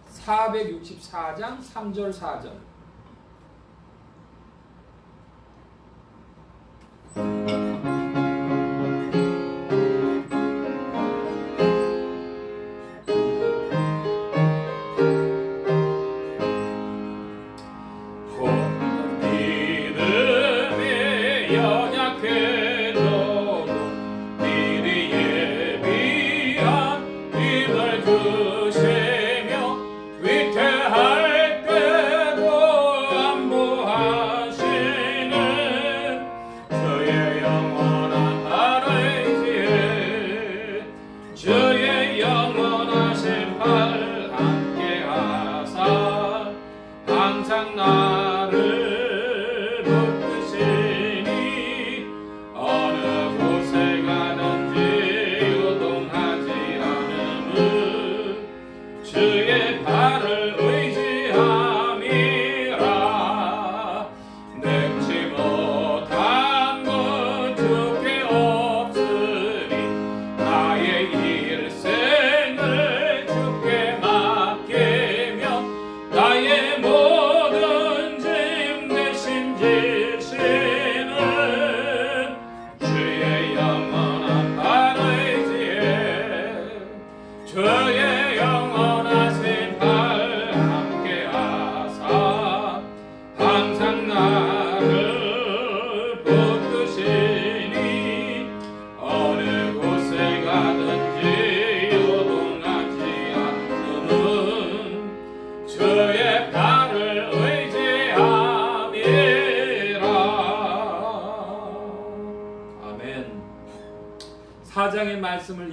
Speaker 1: 464장 3절 4절.
Speaker 3: 영원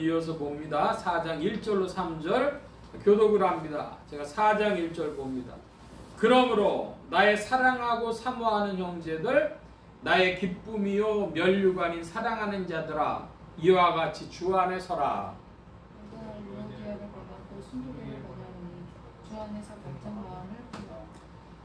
Speaker 1: 이어서 봅니다. 4장 1절로 3절 교독을 합니다. 제가 4장 1절 봅니다. 그러므로 나의 사랑하고 사모하는 형제들, 나의 기쁨이요 면류관인 사랑하는 자들아, 이와 같이 주 안에 서라.
Speaker 2: 내가 유오디아를 받았고 순두개를 받았으니 주 안에서 같은 마음을 품어.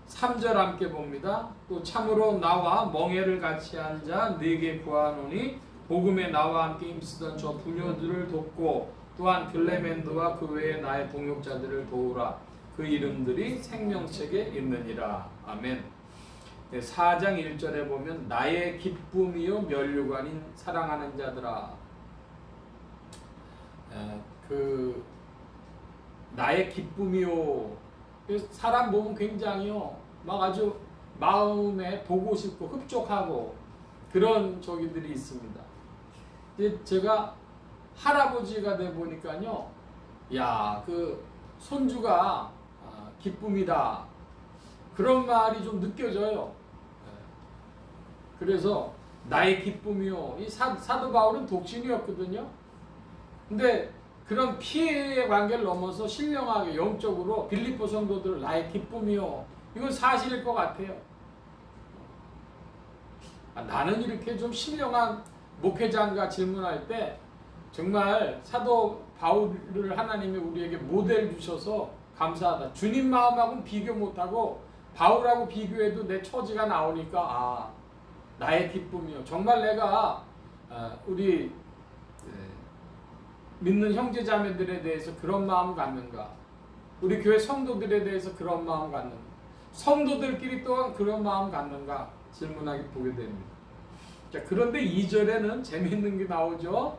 Speaker 1: 3절 함께 봅니다. 또 참으로 나와 멍에를 같이 앉아 네게 구하노니 복음에 나와 함께 힘쓰던 저 부녀들을 돕고 또한 글레멘드와 그 외에 나의 동역자들을 도우라. 그 이름들이 생명책에 있느니라. 아멘. 4장 1절에 보면 나의 기쁨이요 면류관인 사랑하는 자들아. 나의 기쁨이요. 사람 보면 굉장히요 막 아주 마음에 보고 싶고 흡족하고 그런 저기들이 있습니다. 이제 제가 할아버지가 돼 보니까요, 야, 그 손주가 기쁨이다 그런 말이 좀 느껴져요. 그래서 나의 기쁨이요. 이 사도 바울은 독신이었거든요. 근데 그런 피해의 관계를 넘어서 신령하게 영적으로 빌립보 성도들 나의 기쁨이요. 이건 사실일 것 같아요. 나는 이렇게 좀 신령한 목회자인가 질문할 때 정말 사도 바울을 하나님이 우리에게 모델 주셔서 감사하다. 주님 마음하고는 비교 못하고 바울하고 비교해도 내 처지가 나오니까 나의 기쁨이요. 정말 내가 우리 믿는 형제자매들에 대해서 그런 마음 갖는가? 우리 교회 성도들에 대해서 그런 마음 갖는가? 성도들끼리 또한 그런 마음 갖는가? 질문하게 보게 됩니다. 자, 그런데 2절에는 재미있는 게 나오죠.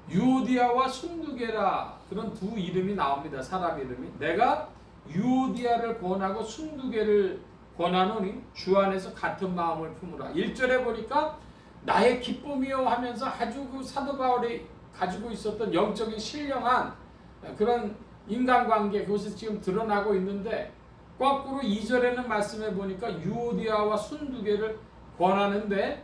Speaker 1: 유오디아와 순두개라 그런 두 이름이 나옵니다. 사람 이름이. 내가 유오디아를 권하고 순두개를 권하노니 주 안에서 같은 마음을 품으라. 1절에 보니까 나의 기쁨이요 하면서 아주 그 사도 바울이 가지고 있었던 영적인 신령한 그런 인간관계 그것이 지금 드러나고 있는데 거꾸로 2절에는 말씀해 보니까 유오디아와 순두개를 권하는데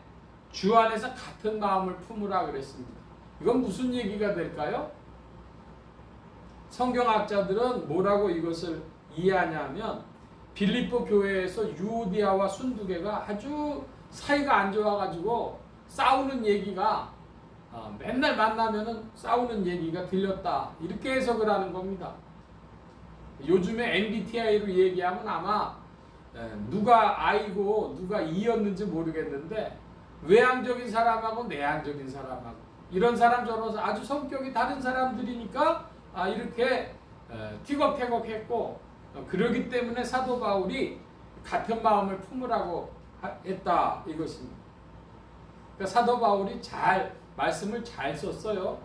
Speaker 1: 주 안에서 같은 마음을 품으라 그랬습니다. 이건 무슨 얘기가 될까요? 성경학자들은 뭐라고 이것을 이해하냐면 빌립보 교회에서 유오디아와 순두개가 아주 사이가 안 좋아가지고 싸우는 얘기가 맨날 만나면은 싸우는 얘기가 들렸다 이렇게 해석을 하는 겁니다. 요즘에 MBTI로 얘기하면 아마 누가 I고 누가 E였는지 모르겠는데 외향적인 사람하고 내향적인 사람하고 이런 사람 저런 아주 성격이 다른 사람들이니까 이렇게 티격태격했고 그러기 때문에 사도 바울이 같은 마음을 품으라고 했다 이것입니다. 그러니까 사도 바울이 말씀을 잘 썼어요.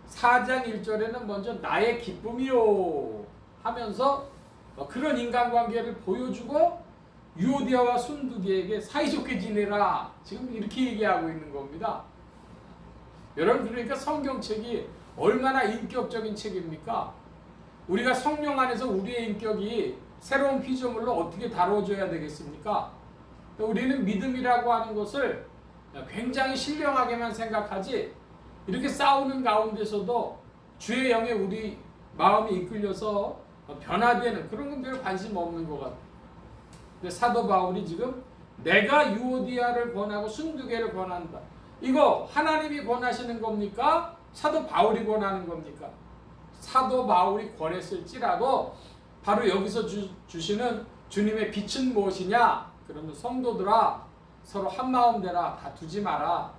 Speaker 1: 4장 1절에는 먼저 나의 기쁨이요 하면서 그런 인간관계를 보여주고 유오디아와 순두개에게 사이좋게 지내라 지금 이렇게 얘기하고 있는 겁니다. 여러분 그러니까 성경책이 얼마나 인격적인 책입니까? 우리가 성령 안에서 우리의 인격이 새로운 피조물로 어떻게 다뤄져야 되겠습니까? 우리는 믿음이라고 하는 것을 굉장히 신령하게만 생각하지 이렇게 싸우는 가운데서도 주의 영에 우리 마음이 이끌려서 변화되는 그런 건 별 관심 없는 것 같아요. 근데 사도 바울이 지금 내가 유오디아를 권하고 순두개를 권한다. 이거 하나님이 권하시는 겁니까? 사도 바울이 권하는 겁니까? 사도 바울이 권했을지라도 바로 여기서 주시는 주님의 빛은 무엇이냐? 그러면 성도들아 서로 한마음 되라. 다투지 마라.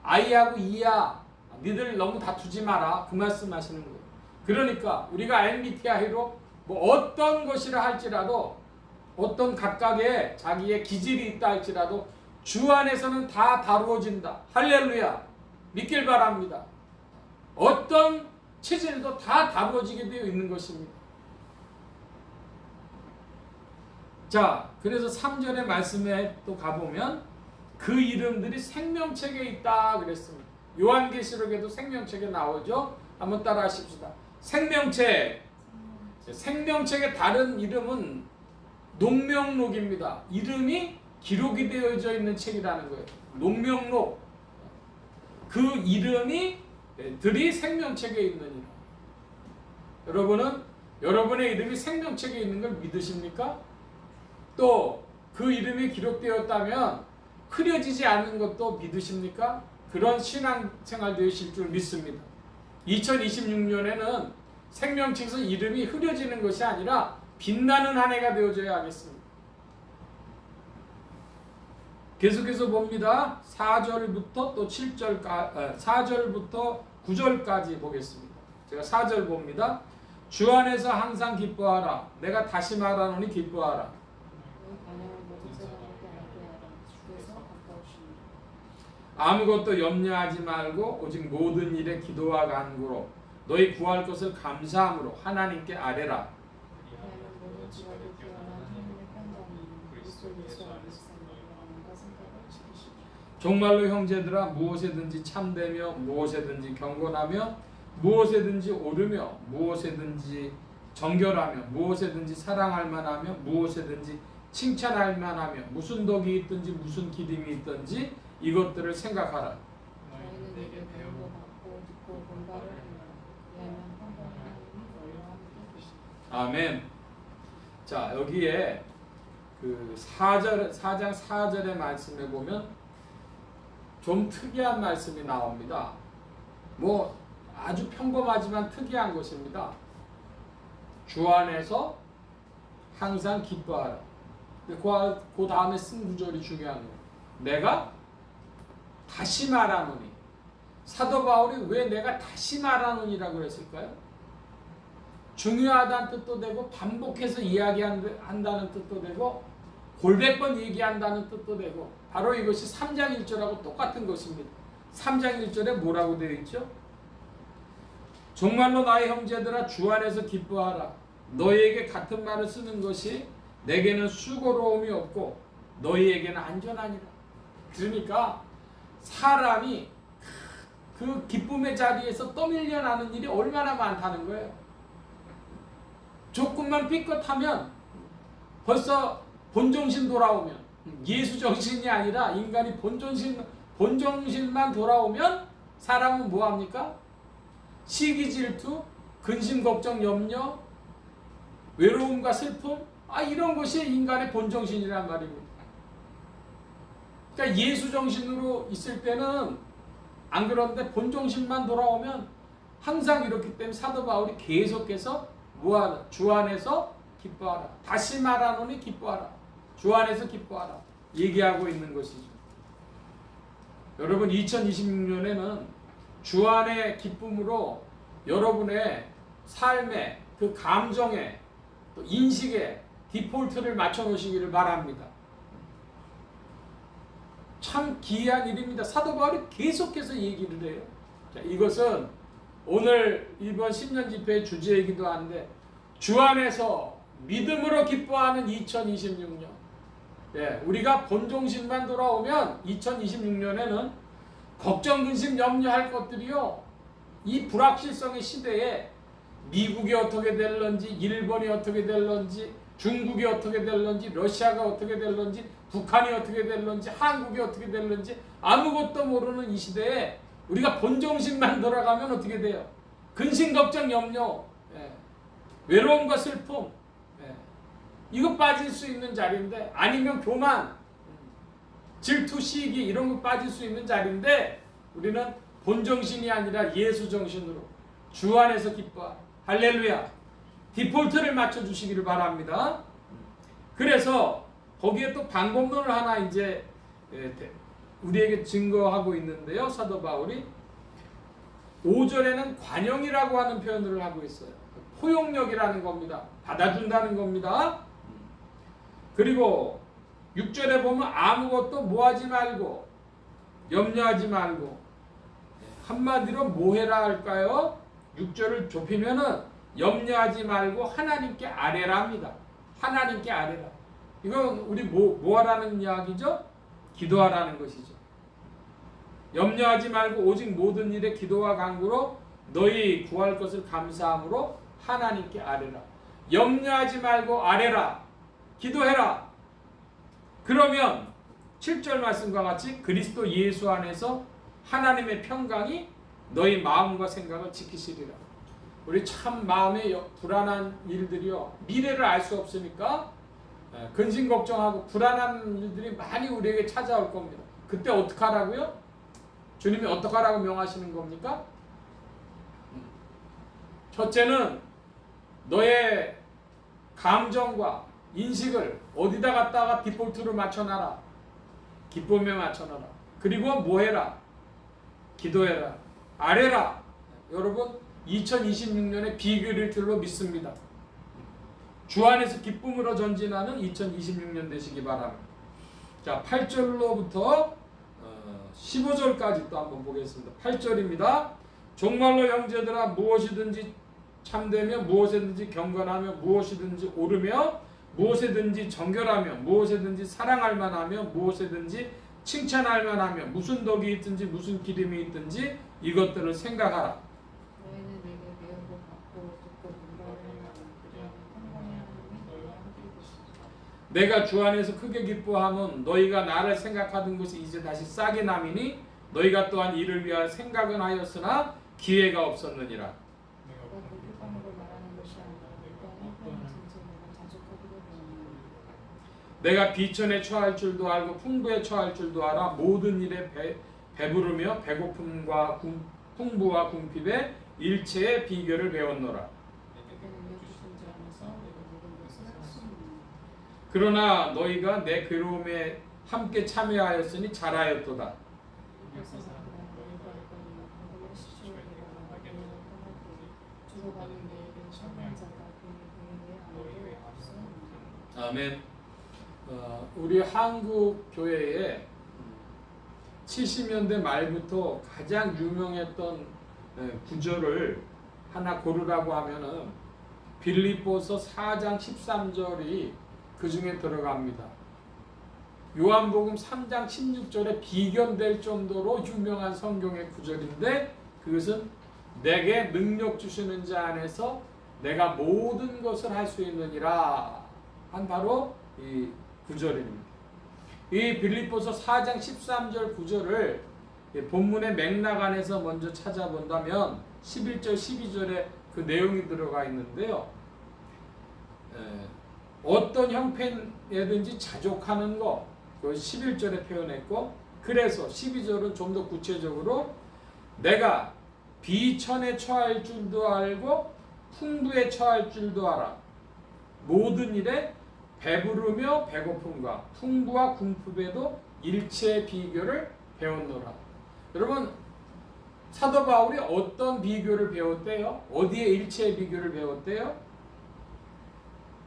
Speaker 1: I하고 E야. 니들 너무 다투지 마라. 그 말씀 하시는 거예요. 그러니까 우리가 MBTI로 뭐 어떤 것이라 할지라도 어떤 각각의 자기의 기질이 있다 할지라도 주 안에서는 다 다루어진다. 할렐루야. 믿길 바랍니다. 어떤 체질도 다 다루어지게 되어 있는 것입니다. 자, 그래서 3절의 말씀에 또 가보면 그 이름들이 생명책에 있다 그랬습니다. 요한계시록에도 생명책에 나오죠. 한번 따라 하십시다. 생명책. 생명책의 다른 이름은 농명록입니다. 이름이 기록이 되어져 있는 책이라는 거예요. 농명록. 그 이름이 들이 생명책에 있느니라. 여러분은 여러분의 이름이 생명책에 있는 걸 믿으십니까? 또 그 이름이 기록되었다면 흐려지지 않는 것도 믿으십니까? 그런 신앙생활 되실 줄 믿습니다. 2026년에는 생명책에서 이름이 흐려지는 것이 아니라 빛나는 한 해가 되어줘야 하겠습니다. 계속해서 봅니다. 4절부터 또 7절까지, 4절부터 9절까지 보겠습니다. 제가 4절 봅니다. 주 안에서 항상 기뻐하라. 내가 다시 말하노니 기뻐하라. 아무것도 염려하지 말고 오직 모든 일에 기도와 간구로 너희 구할 것을 감사함으로 하나님께 아뢰라. 정말로 형제들아 무엇에든지 참되며 무엇에든지 경건하며 무엇에든지 오르며 무엇에든지 정결하며 무엇에든지 사랑할 만하며 무엇에든지 칭찬할 만하며 무슨 덕이 있든지 무슨 기림이 있든지 이것들을 생각하라. 아멘. 자, 여기에 그 4장 4절의 말씀에 보면 좀 특이한 말씀이 나옵니다. 뭐 아주 평범하지만 특이한 것입니다. 주 안에서 항상 기뻐하라. 그 다음에 쓴 구절이 중요한 거예요. 내가 다시 말하노니. 사도 바울이 왜 내가 다시 말하노니라고 했을까요? 중요하다는 뜻도 되고 반복해서 이야기한다는 뜻도 되고 골백 번 얘기한다는 뜻도 되고 바로 이것이 3장 1절하고 똑같은 것입니다. 3장 1절에 뭐라고 되어 있죠? 정말로 나의 형제들아 주 안에서 기뻐하라. 너희에게 같은 말을 쓰는 것이 내게는 수고로움이 없고 너희에게는 안전하니라. 그러니까 사람이 그 기쁨의 자리에서 떠밀려 나는 일이 얼마나 많다는 거예요. 조금만 삐끗하면 벌써 본정신 돌아오면 예수 정신이 아니라 인간이 본정신만 돌아오면 사람은 뭐합니까? 시기 질투, 근심 걱정 염려, 외로움과 슬픔, 이런 것이 인간의 본정신이란 말입니다. 그러니까 예수 정신으로 있을 때는 안 그런데 본정신만 돌아오면 항상 이렇기 때문에 사도 바울이 계속해서 뭐하라? 주 안에서 기뻐하라. 다시 말하노니 기뻐하라. 주 안에서 기뻐하라. 얘기하고 있는 것이죠. 여러분 2026년에는 주 안의 기쁨으로 여러분의 삶에 그 감정에 또 인식에 디폴트를 맞춰 놓으시기를 바랍니다. 참 기이한 일입니다. 사도 바울이 계속해서 얘기를 해요. 자, 이것은 오늘 이번 10년 집회의 주제이기도 한데 주 안에서 믿음으로 기뻐하는 2026년. 우리가 본정신만 돌아오면 2026년에는 걱정, 근심, 염려할 것들이요. 이 불확실성의 시대에 미국이 어떻게 될런지, 일본이 어떻게 될런지, 중국이 어떻게 될런지, 러시아가 어떻게 될런지, 북한이 어떻게 될런지, 한국이 어떻게 될런지 아무것도 모르는 이 시대에 우리가 본정신만 돌아가면 어떻게 돼요? 근심, 걱정, 염려, 외로움과 슬픔, 이거 빠질 수 있는 자리인데, 아니면 교만, 질투, 시기 이런 거 빠질 수 있는 자리인데 우리는 본정신이 아니라 예수 정신으로 주 안에서 기뻐하라. 할렐루야. 디폴트를 맞춰주시기를 바랍니다. 그래서 거기에 또 방법론을 하나 이제 우리에게 증거하고 있는데요. 사도 바울이 5절에는 관용이라고 하는 표현을 하고 있어요. 포용력이라는 겁니다. 받아준다는 겁니다. 그리고 6절에 보면 아무것도 뭐하지 말고 염려하지 말고, 한마디로 뭐해라 할까요? 6절을 좁히면은 염려하지 말고 하나님께 아뢰라 합니다. 하나님께 아뢰라. 이건 우리 뭐 하라는 이야기죠? 기도하라는 것이죠. 염려하지 말고 오직 모든 일에 기도와 간구로 너희 구할 것을 감사함으로 하나님께 아뢰라. 염려하지 말고 아뢰라. 기도해라. 그러면 7절 말씀과 같이 그리스도 예수 안에서 하나님의 평강이 너희 마음과 생각을 지키시리라. 우리 참 마음에 불안한 일들이요, 미래를 알 수 없으니까 근심 걱정하고 불안한 일들이 많이 우리에게 찾아올 겁니다. 그때 어떻게 하라고요? 주님이 어떻게 하라고 명하시는 겁니까? 첫째는 너의 감정과 인식을 어디다 갖다가 디폴트로 맞춰놔라. 기쁨에 맞춰놔라. 그리고 뭐 해라? 기도해라. 아뢰라. 여러분 2026년의 비결일 줄로 믿습니다. 주 안에서 기쁨으로 전진하는 2026년 되시기 바랍니다. 자, 8절로부터 15절까지 또 한번 보겠습니다. 8절입니다. 정말로 형제들아, 무엇이든지 참되며 무엇이든지 경건하며 무엇이든지 옳으며 무엇이든지 정결하며 무엇이든지 사랑할 만하며 무엇이든지 칭찬할 만하며 무슨 덕이 있든지 무슨 기름이 있든지 이것들을 생각하라.
Speaker 2: 너희는 내게 배우고 받고 듣고 공부하려는 그리하면 성공의 하나님이 너희와 함께 계시리라.
Speaker 1: 내가 주 안에서 크게 기뻐함은 너희가 나를 생각하던 것이 이제 다시 싹이 남이니 너희가 또한 이를 위하여 생각은 하였으나 기회가 없었느니라.
Speaker 2: 내가 불법함으로 말하는 것이 아니라 어떠한 형편이든지 내가 자족하기로 배우니
Speaker 1: 내가 비천에 처할 줄도 알고 풍부에 처할 줄도 알아. 모든 일에 배부르며 배고픔과 풍부와 궁핍에 일체의 비결을 배웠노라.
Speaker 2: 내게 능력 주신 자 안에서 내가 모든 것을 할 수 있느니라.
Speaker 1: 그러나 너희가 내 괴로움에 함께 참여하였으니 잘하였도다.
Speaker 2: 그래서 말하라. 너희가 알거니와 하늘의 시주에게가 너희를 떠날 때에 주로 가는 너희를 선한 자가 그에게 아무도 없으니라.
Speaker 1: 아멘. 우리 한국 교회에 70년대 말부터 가장 유명했던 구절을 하나 고르라고 하면은 빌립보서 4장 13절이 그 중에 들어갑니다. 요한복음 3장 16절에 비견될 정도로 유명한 성경의 구절인데 그것은 내게 능력 주시는 자 안에서 내가 모든 것을 할 수 있느니라 한 바로 이 구절입니다. 이 빌립보서 4장 13절 구절을 본문의 맥락 안에서 먼저 찾아본다면 11절 12절에 그 내용이 들어가 있는데요. 어떤 형편이든지 자족하는 것, 그 11절에 표현했고, 그래서 12절은 좀 더 구체적으로 내가 비천에 처할 줄도 알고 풍부에 처할 줄도 알아. 모든 일에 배부르며 배고픔과 풍부와 궁핍에도 일체의 비결을 배웠노라. 여러분, 사도 바울이 어떤 비결을 배웠대요? 어디에 일체의 비결을 배웠대요?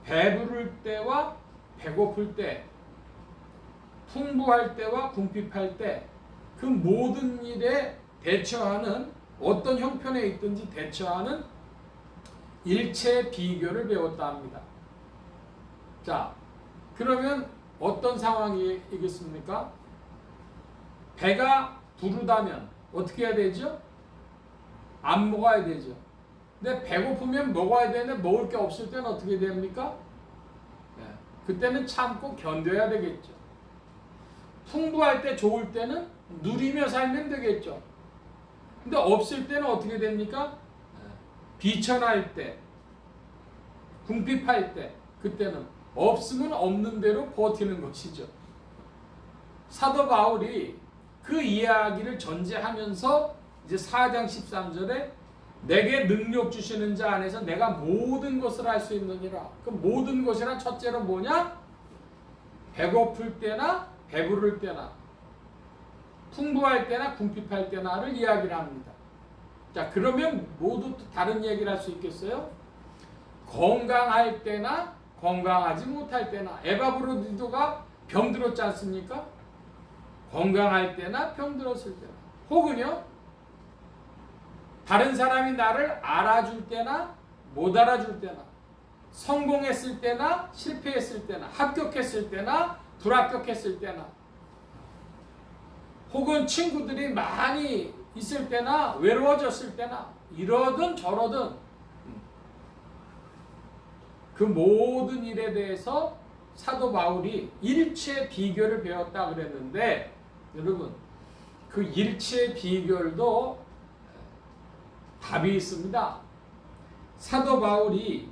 Speaker 1: 배부를 때와 배고플 때, 풍부할 때와 궁핍할 때, 그 모든 일에 대처하는, 어떤 형편에 있든지 대처하는 일체의 비결을 배웠다 합니다. 자, 그러면 어떤 상황이겠습니까? 배가 부르다면 어떻게 해야 되죠? 안 먹어야 되죠. 근데 배고프면 먹어야 되는데 먹을 게 없을 때는 어떻게 됩니까? 그때는 참고 견뎌야 되겠죠. 풍부할 때 좋을 때는 누리며 살면 되겠죠. 근데 없을 때는 어떻게 됩니까? 비천할 때, 궁핍할 때, 그때는 없으면 없는 대로 버티는 것이죠. 사도 바울이 그 이야기를 전제하면서 이제 4장 13절에 내게 능력 주시는 자 안에서 내가 모든 것을 할 수 있느니라. 그 모든 것이란 첫째로 뭐냐? 배고플 때나 배부를 때나 풍부할 때나 궁핍할 때나를 이야기를 합니다. 자, 그러면 모두 다른 얘기를 할 수 있겠어요? 건강할 때나 건강하지 못할 때나. 에바브로디도가 병들었지 않습니까? 건강할 때나 병들었을 때나. 혹은요, 다른 사람이 나를 알아줄 때나 못 알아줄 때나, 성공했을 때나 실패했을 때나, 합격했을 때나 불합격했을 때나, 혹은 친구들이 많이 있을 때나 외로워졌을 때나, 이러든 저러든 그 모든 일에 대해서 사도 바울이 일체 비결을 배웠다 그랬는데, 여러분, 그 일체 비결도 답이 있습니다. 사도 바울이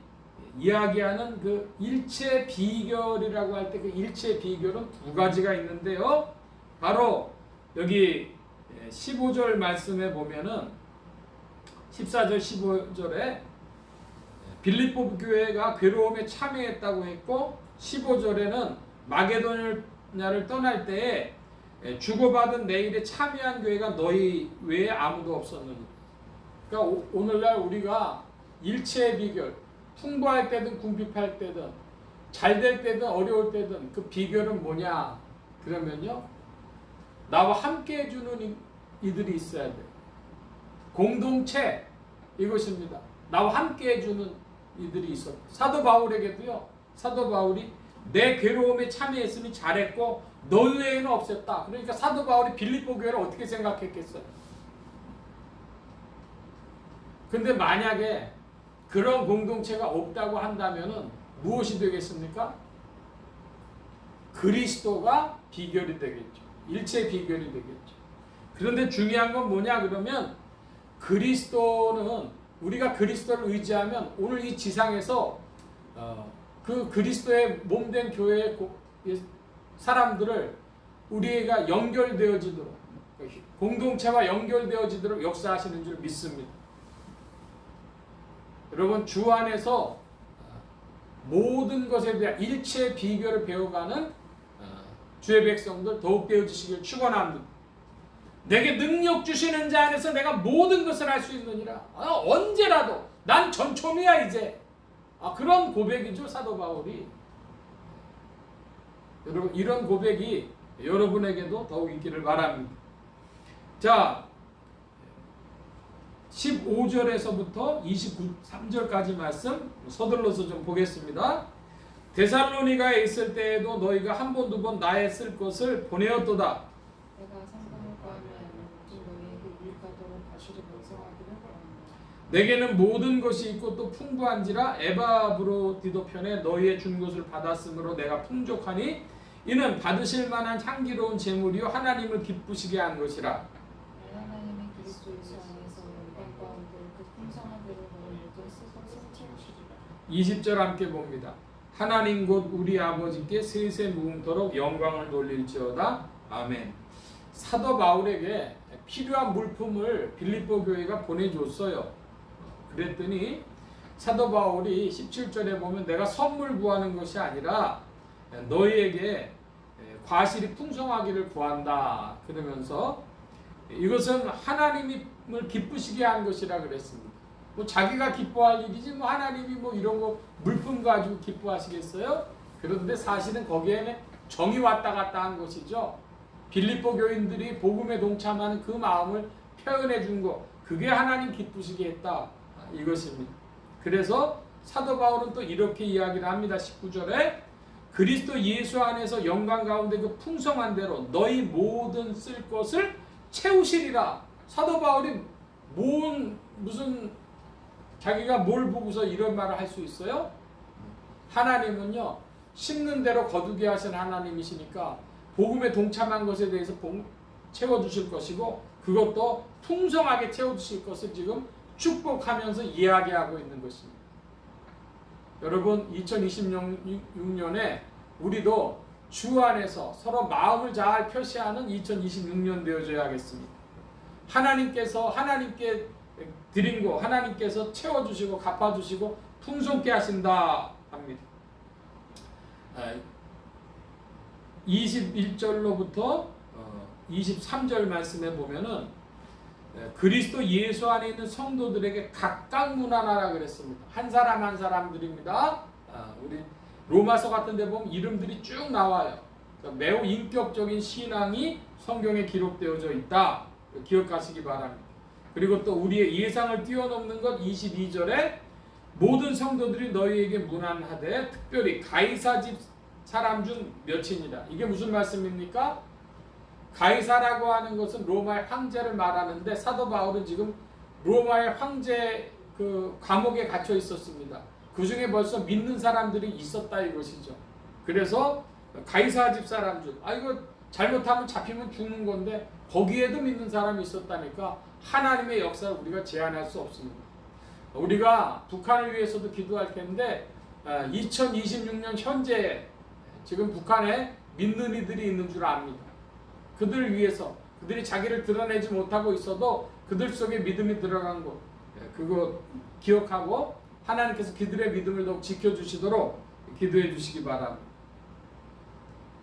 Speaker 1: 이야기하는 그 일체 비결이라고 할 때 그 일체 비결은 두 가지가 있는데요. 바로 여기 15절 말씀에 보면은 14절 15절에 빌립보 교회가 괴로움에 참여했다고 했고 15절에는 마게도냐를 떠날 때에 주고받은 내일에 참여한 교회가 너희 외에 아무도 없었느니. 그러니까 오늘날 우리가 일체의 비결, 풍부할 때든 궁핍할 때든 잘 될 때든 어려울 때든 그 비결은 뭐냐? 그러면요, 나와 함께 해주는 이들이 있어야 돼. 공동체, 이것입니다. 나와 함께 해주는 이들이 있어. 사도 바울에게도요, 사도 바울이 내 괴로움에 참여했으니 잘했고 너희 외에는 없었다. 그러니까 사도 바울이 빌립보 교회를 어떻게 생각했겠어요? 근데 만약에 그런 공동체가 없다고 한다면은 무엇이 되겠습니까? 그리스도가 비결이 되겠죠. 일체의 비결이 되겠죠. 그런데 중요한 건 뭐냐 그러면 그리스도는 우리가 그리스도를 의지하면 오늘 이 지상에서 그 그리스도의 몸된 교회의 사람들을 우리가 연결되어지도록 공동체와 연결되어지도록 역사하시는 줄 믿습니다. 여러분 주 안에서 모든 것에 대한 일체의 비결을 배워가는 주의 백성들 더욱 되어지시길 축원합니다. 내게 능력 주시는 자 안에서 내가 모든 것을 할 수 있느니라. 언제라도 난 전초미야 이제. 그런 고백이죠 사도 바울이. 여러분 이런 고백이 여러분에게도 더욱 있기를 바랍니다. 자 15절에서부터 23절까지 말씀 서둘러서 좀 보겠습니다. 데살로니가에 있을 때에도 너희가 한 번 두 번 나의 쓸 것을 보내었도다.
Speaker 2: 내가 상관을 구하며 모든 너희에게 유익하도록 가시를 번성하기를 바랍니다.
Speaker 1: 내게는 모든 것이 있고 또 풍부한지라 에바브로디도 편에 너희의 준 것을 받았으므로 내가 풍족하니 이는 받으실 만한 향기로운 제물이요 하나님을 기쁘시게 한 것이라.
Speaker 2: 하나님의 그리스도 예수 안에서 영광 가운데 그 풍성한 대로 너희 모든 뜻을 채우시리라.
Speaker 1: 20절 함께 봅니다. 하나님 곧 우리 아버지께 세세 무궁토록 영광을 돌릴지어다. 아멘. 사도 바울에게 필요한 물품을 빌립보 교회가 보내줬어요. 그랬더니 사도 바울이 17절에 보면 내가 선물 구하는 것이 아니라 너희에게 과실이 풍성하기를 구한다. 그러면서 이것은 하나님을 기쁘시게 한 것이라 그랬습니다. 뭐 자기가 기뻐할 일이지 뭐 하나님이 뭐 이런 거 물품 가지고 기뻐하시겠어요? 그런데 사실은 거기에는 정이 왔다 갔다 한 것이죠. 빌립보 교인들이 복음에 동참하는 그 마음을 표현해 준 거, 그게 하나님 기쁘시게 했다 이것입니다. 그래서 사도 바울은 또 이렇게 이야기를 합니다. 19절에 그리스도 예수 안에서 영광 가운데 그 풍성한 대로 너희 모든 쓸 것을 채우시리라. 사도 바울이 무슨 자기가 뭘 보고서 이런 말을 할 수 있어요? 하나님은요 심는 대로 거두게 하신 하나님이시니까 복음에 동참한 것에 대해서 채워주실 것이고 그것도 풍성하게 채워주실 것을 지금 축복하면서 이야기하고 있는 것입니다. 여러분 2026년에 우리도 주 안에서 서로 마음을 잘 표시하는 2026년 되어줘야겠습니다. 하나님께 드린 거 하나님께서 채워주시고 갚아주시고 풍성케 하신다 합니다. 21절로부터 23절 말씀에 보면은 그리스도 예수 안에 있는 성도들에게 각각 문안하라 그랬습니다. 한 사람 한 사람들입니다. 우리 로마서 같은 데 보면 이름들이 쭉 나와요. 그러니까 매우 인격적인 신앙이 성경에 기록되어져 있다. 기억하시기 바랍니다. 그리고 또 우리의 예상을 뛰어넘는 것 22절에 모든 성도들이 너희에게 문안하되 특별히 가이사 집 사람 중 몇이니라. 이게 무슨 말씀입니까? 가이사라고 하는 것은 로마의 황제를 말하는데 사도 바울은 지금 로마의 황제 그 감옥에 갇혀 있었습니다. 그 중에 벌써 믿는 사람들이 있었다 이것이죠. 그래서 가이사 집 사람 중 이거 잘못하면 잡히면 죽는 건데 거기에도 믿는 사람이 있었다니까 하나님의 역사를 우리가 제한할 수 없습니다. 우리가 북한을 위해서도 기도할 텐데 2026년 현재 지금 북한에 믿는 이들이 있는 줄 압니다. 그들을 위해서 그들이 자기를 드러내지 못하고 있어도 그들 속에 믿음이 들어간 것 그거 기억하고 하나님께서 그들의 믿음을 더욱 지켜주시도록 기도해 주시기 바랍니다.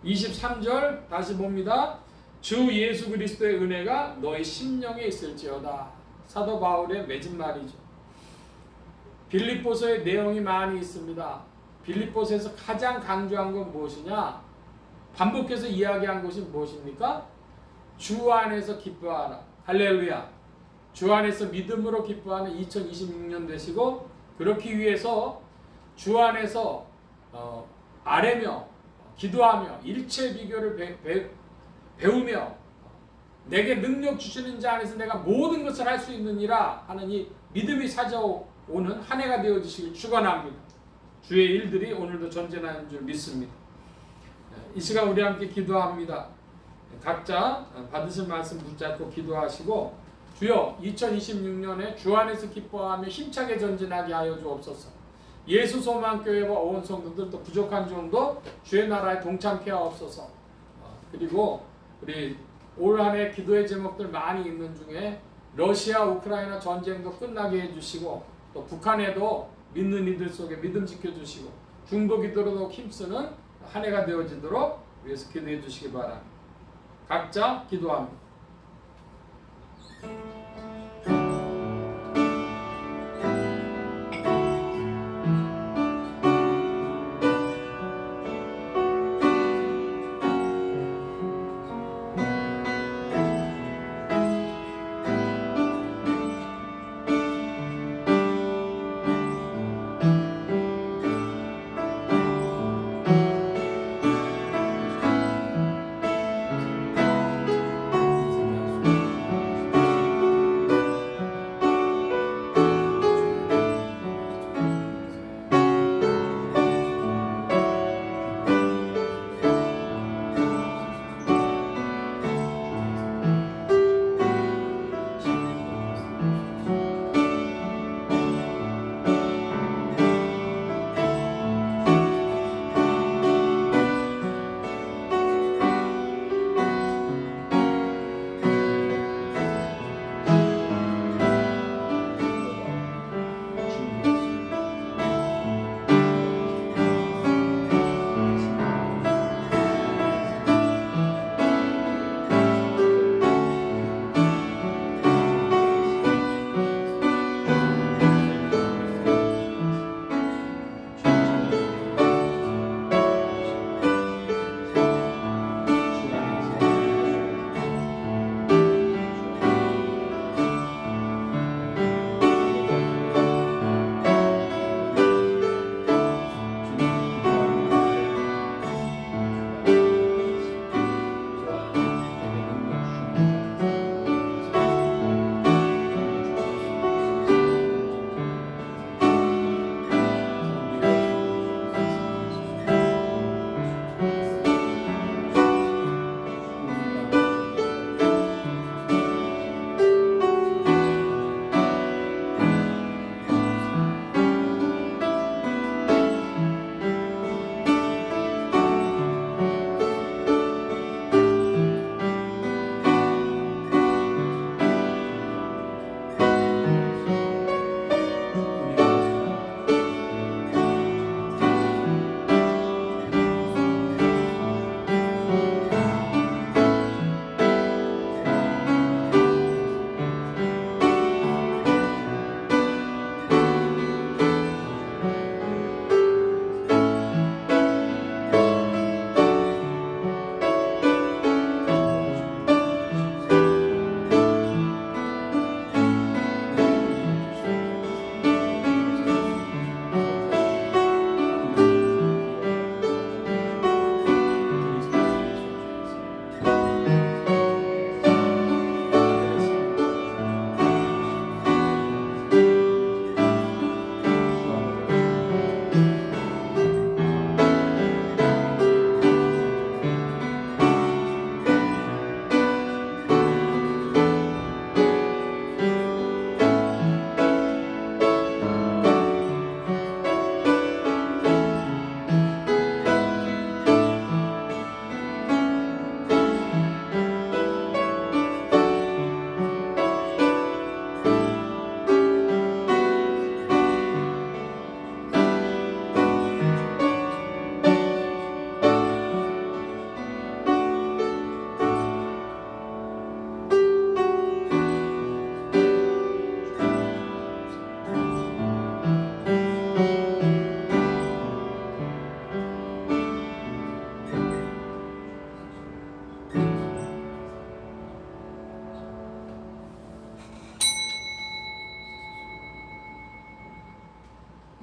Speaker 1: 23절 다시 봅니다. 주 예수 그리스도의 은혜가 너희 심령에 있을지어다. 사도 바울의 맺은 말이죠. 빌립보서의 내용이 많이 있습니다. 빌립보서에서 가장 강조한 건 무엇이냐? 반복해서 이야기한 것이 무엇입니까? 주 안에서 기뻐하라. 할렐루야. 주 안에서 믿음으로 기뻐하는 2026년 되시고 그렇기 위해서 주 안에서 아뢰며 기도하며 일체 비결을 배우며 내게 능력 주시는 자 안에서 내가 모든 것을 할 수 있느니라 하는 이 믿음이 찾아오는 한 해가 되어주시길 축원합니다. 주의 일들이 오늘도 전진하는 줄 믿습니다. 이 시간 우리 함께 기도합니다. 각자 받으신 말씀 붙잡고 기도하시고 주여 2026년에 주 안에서 기뻐하며 힘차게 전진하게 하여 주옵소서. 예수 소망교회와 온 성도들도 부족한 정도 주의 나라에 동참케 하옵소서. 그리고 우리 올 한 해 기도의 제목들 많이 있는 중에 러시아 우크라이나 전쟁도 끝나게 해주시고 또 북한에도 믿는 이들 속에 믿음 지켜주시고 중보 기도로도 힘쓰는 한 해가 되어지도록 위해서 기도해 주시기 바랍니다. 각자 기도합니다.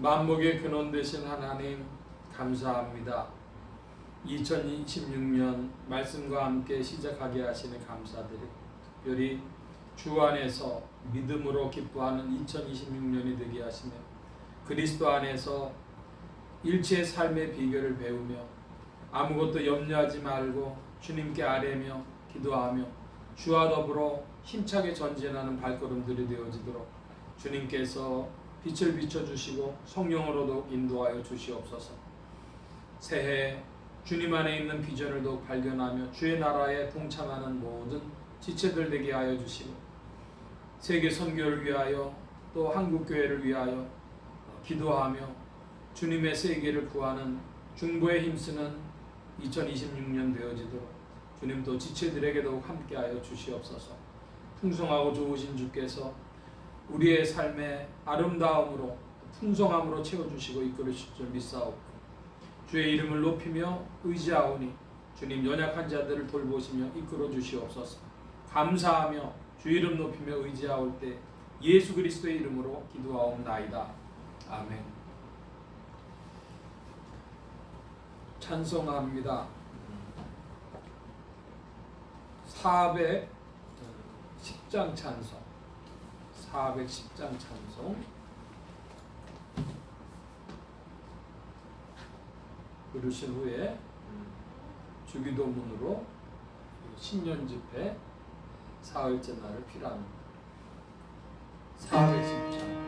Speaker 1: 만복의 근원 되신 하나님 감사합니다. 2026년 말씀과 함께 시작하게 하시니 감사드리고 특별히 주 안에서 믿음으로 기뻐하는 2026년이 되게 하시며 그리스도 안에서 일체의 삶의 비결을 배우며 아무것도 염려하지 말고 주님께 아뢰며 기도하며 주와 더불어 힘차게 전진하는 발걸음들이 되어지도록 주님께서 빛을 비춰주시고 성령으로도 인도하여 주시옵소서. 새해 주님 안에 있는 비전을 더욱 발견하며 주의 나라에 동참하는 모든 지체들 되게 하여 주시고 세계 선교를 위하여 또 한국교회를 위하여 기도하며 주님의 세계를 구하는 중보에 힘쓰는 2026년 되어지도록 주님 또 지체들에게 더욱 함께하여 주시옵소서. 풍성하고 좋으신 주께서 우리의 삶의 아름다움으로 풍성함으로 채워주시고 이끌으실 줄 믿사옵고 주의 이름을 높이며 의지하오니 주님 연약한 자들을 돌보시며 이끌어 주시옵소서. 감사하며 주 이름 높이며 의지하올 때 예수 그리스도의 이름으로 기도하옵나이다. 아멘. 찬송합니다. 410장 찬송. 410장 찬송. 부르신 후에 주기도문으로 신년 집회 사흘째 날을 필요합니다. 410장.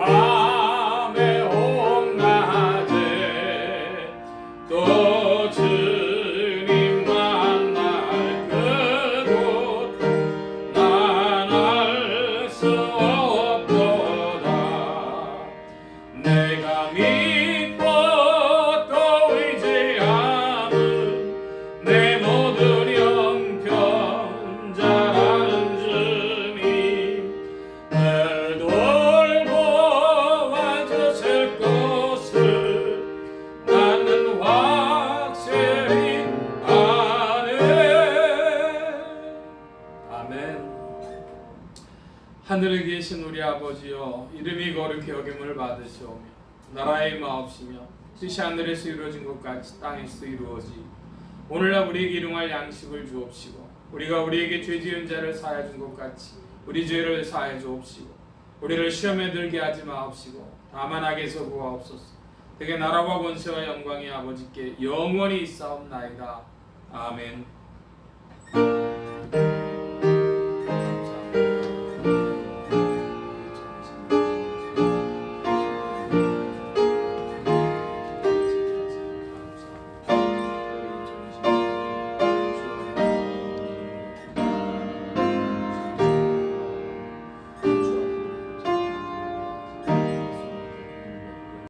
Speaker 3: 밤에 홍나
Speaker 1: 아버지여 이름이 거룩히 여김을 받으시오며 나라의 마옵시며 뜻이 하늘에서 이루어진 것 같이 땅에서 이루어지 오늘날 우리에게 일용할 양식을 주옵시고 우리가 우리에게 죄 지은 자를 사하여 준 것 같이 우리 죄를 사하여 주옵시고 우리를 시험에 들게 하지 마옵시고 다만 악에서 구하옵소서. 되게 나라와 권세와 영광이 아버지께 영원히 있사옵나이다. 아멘.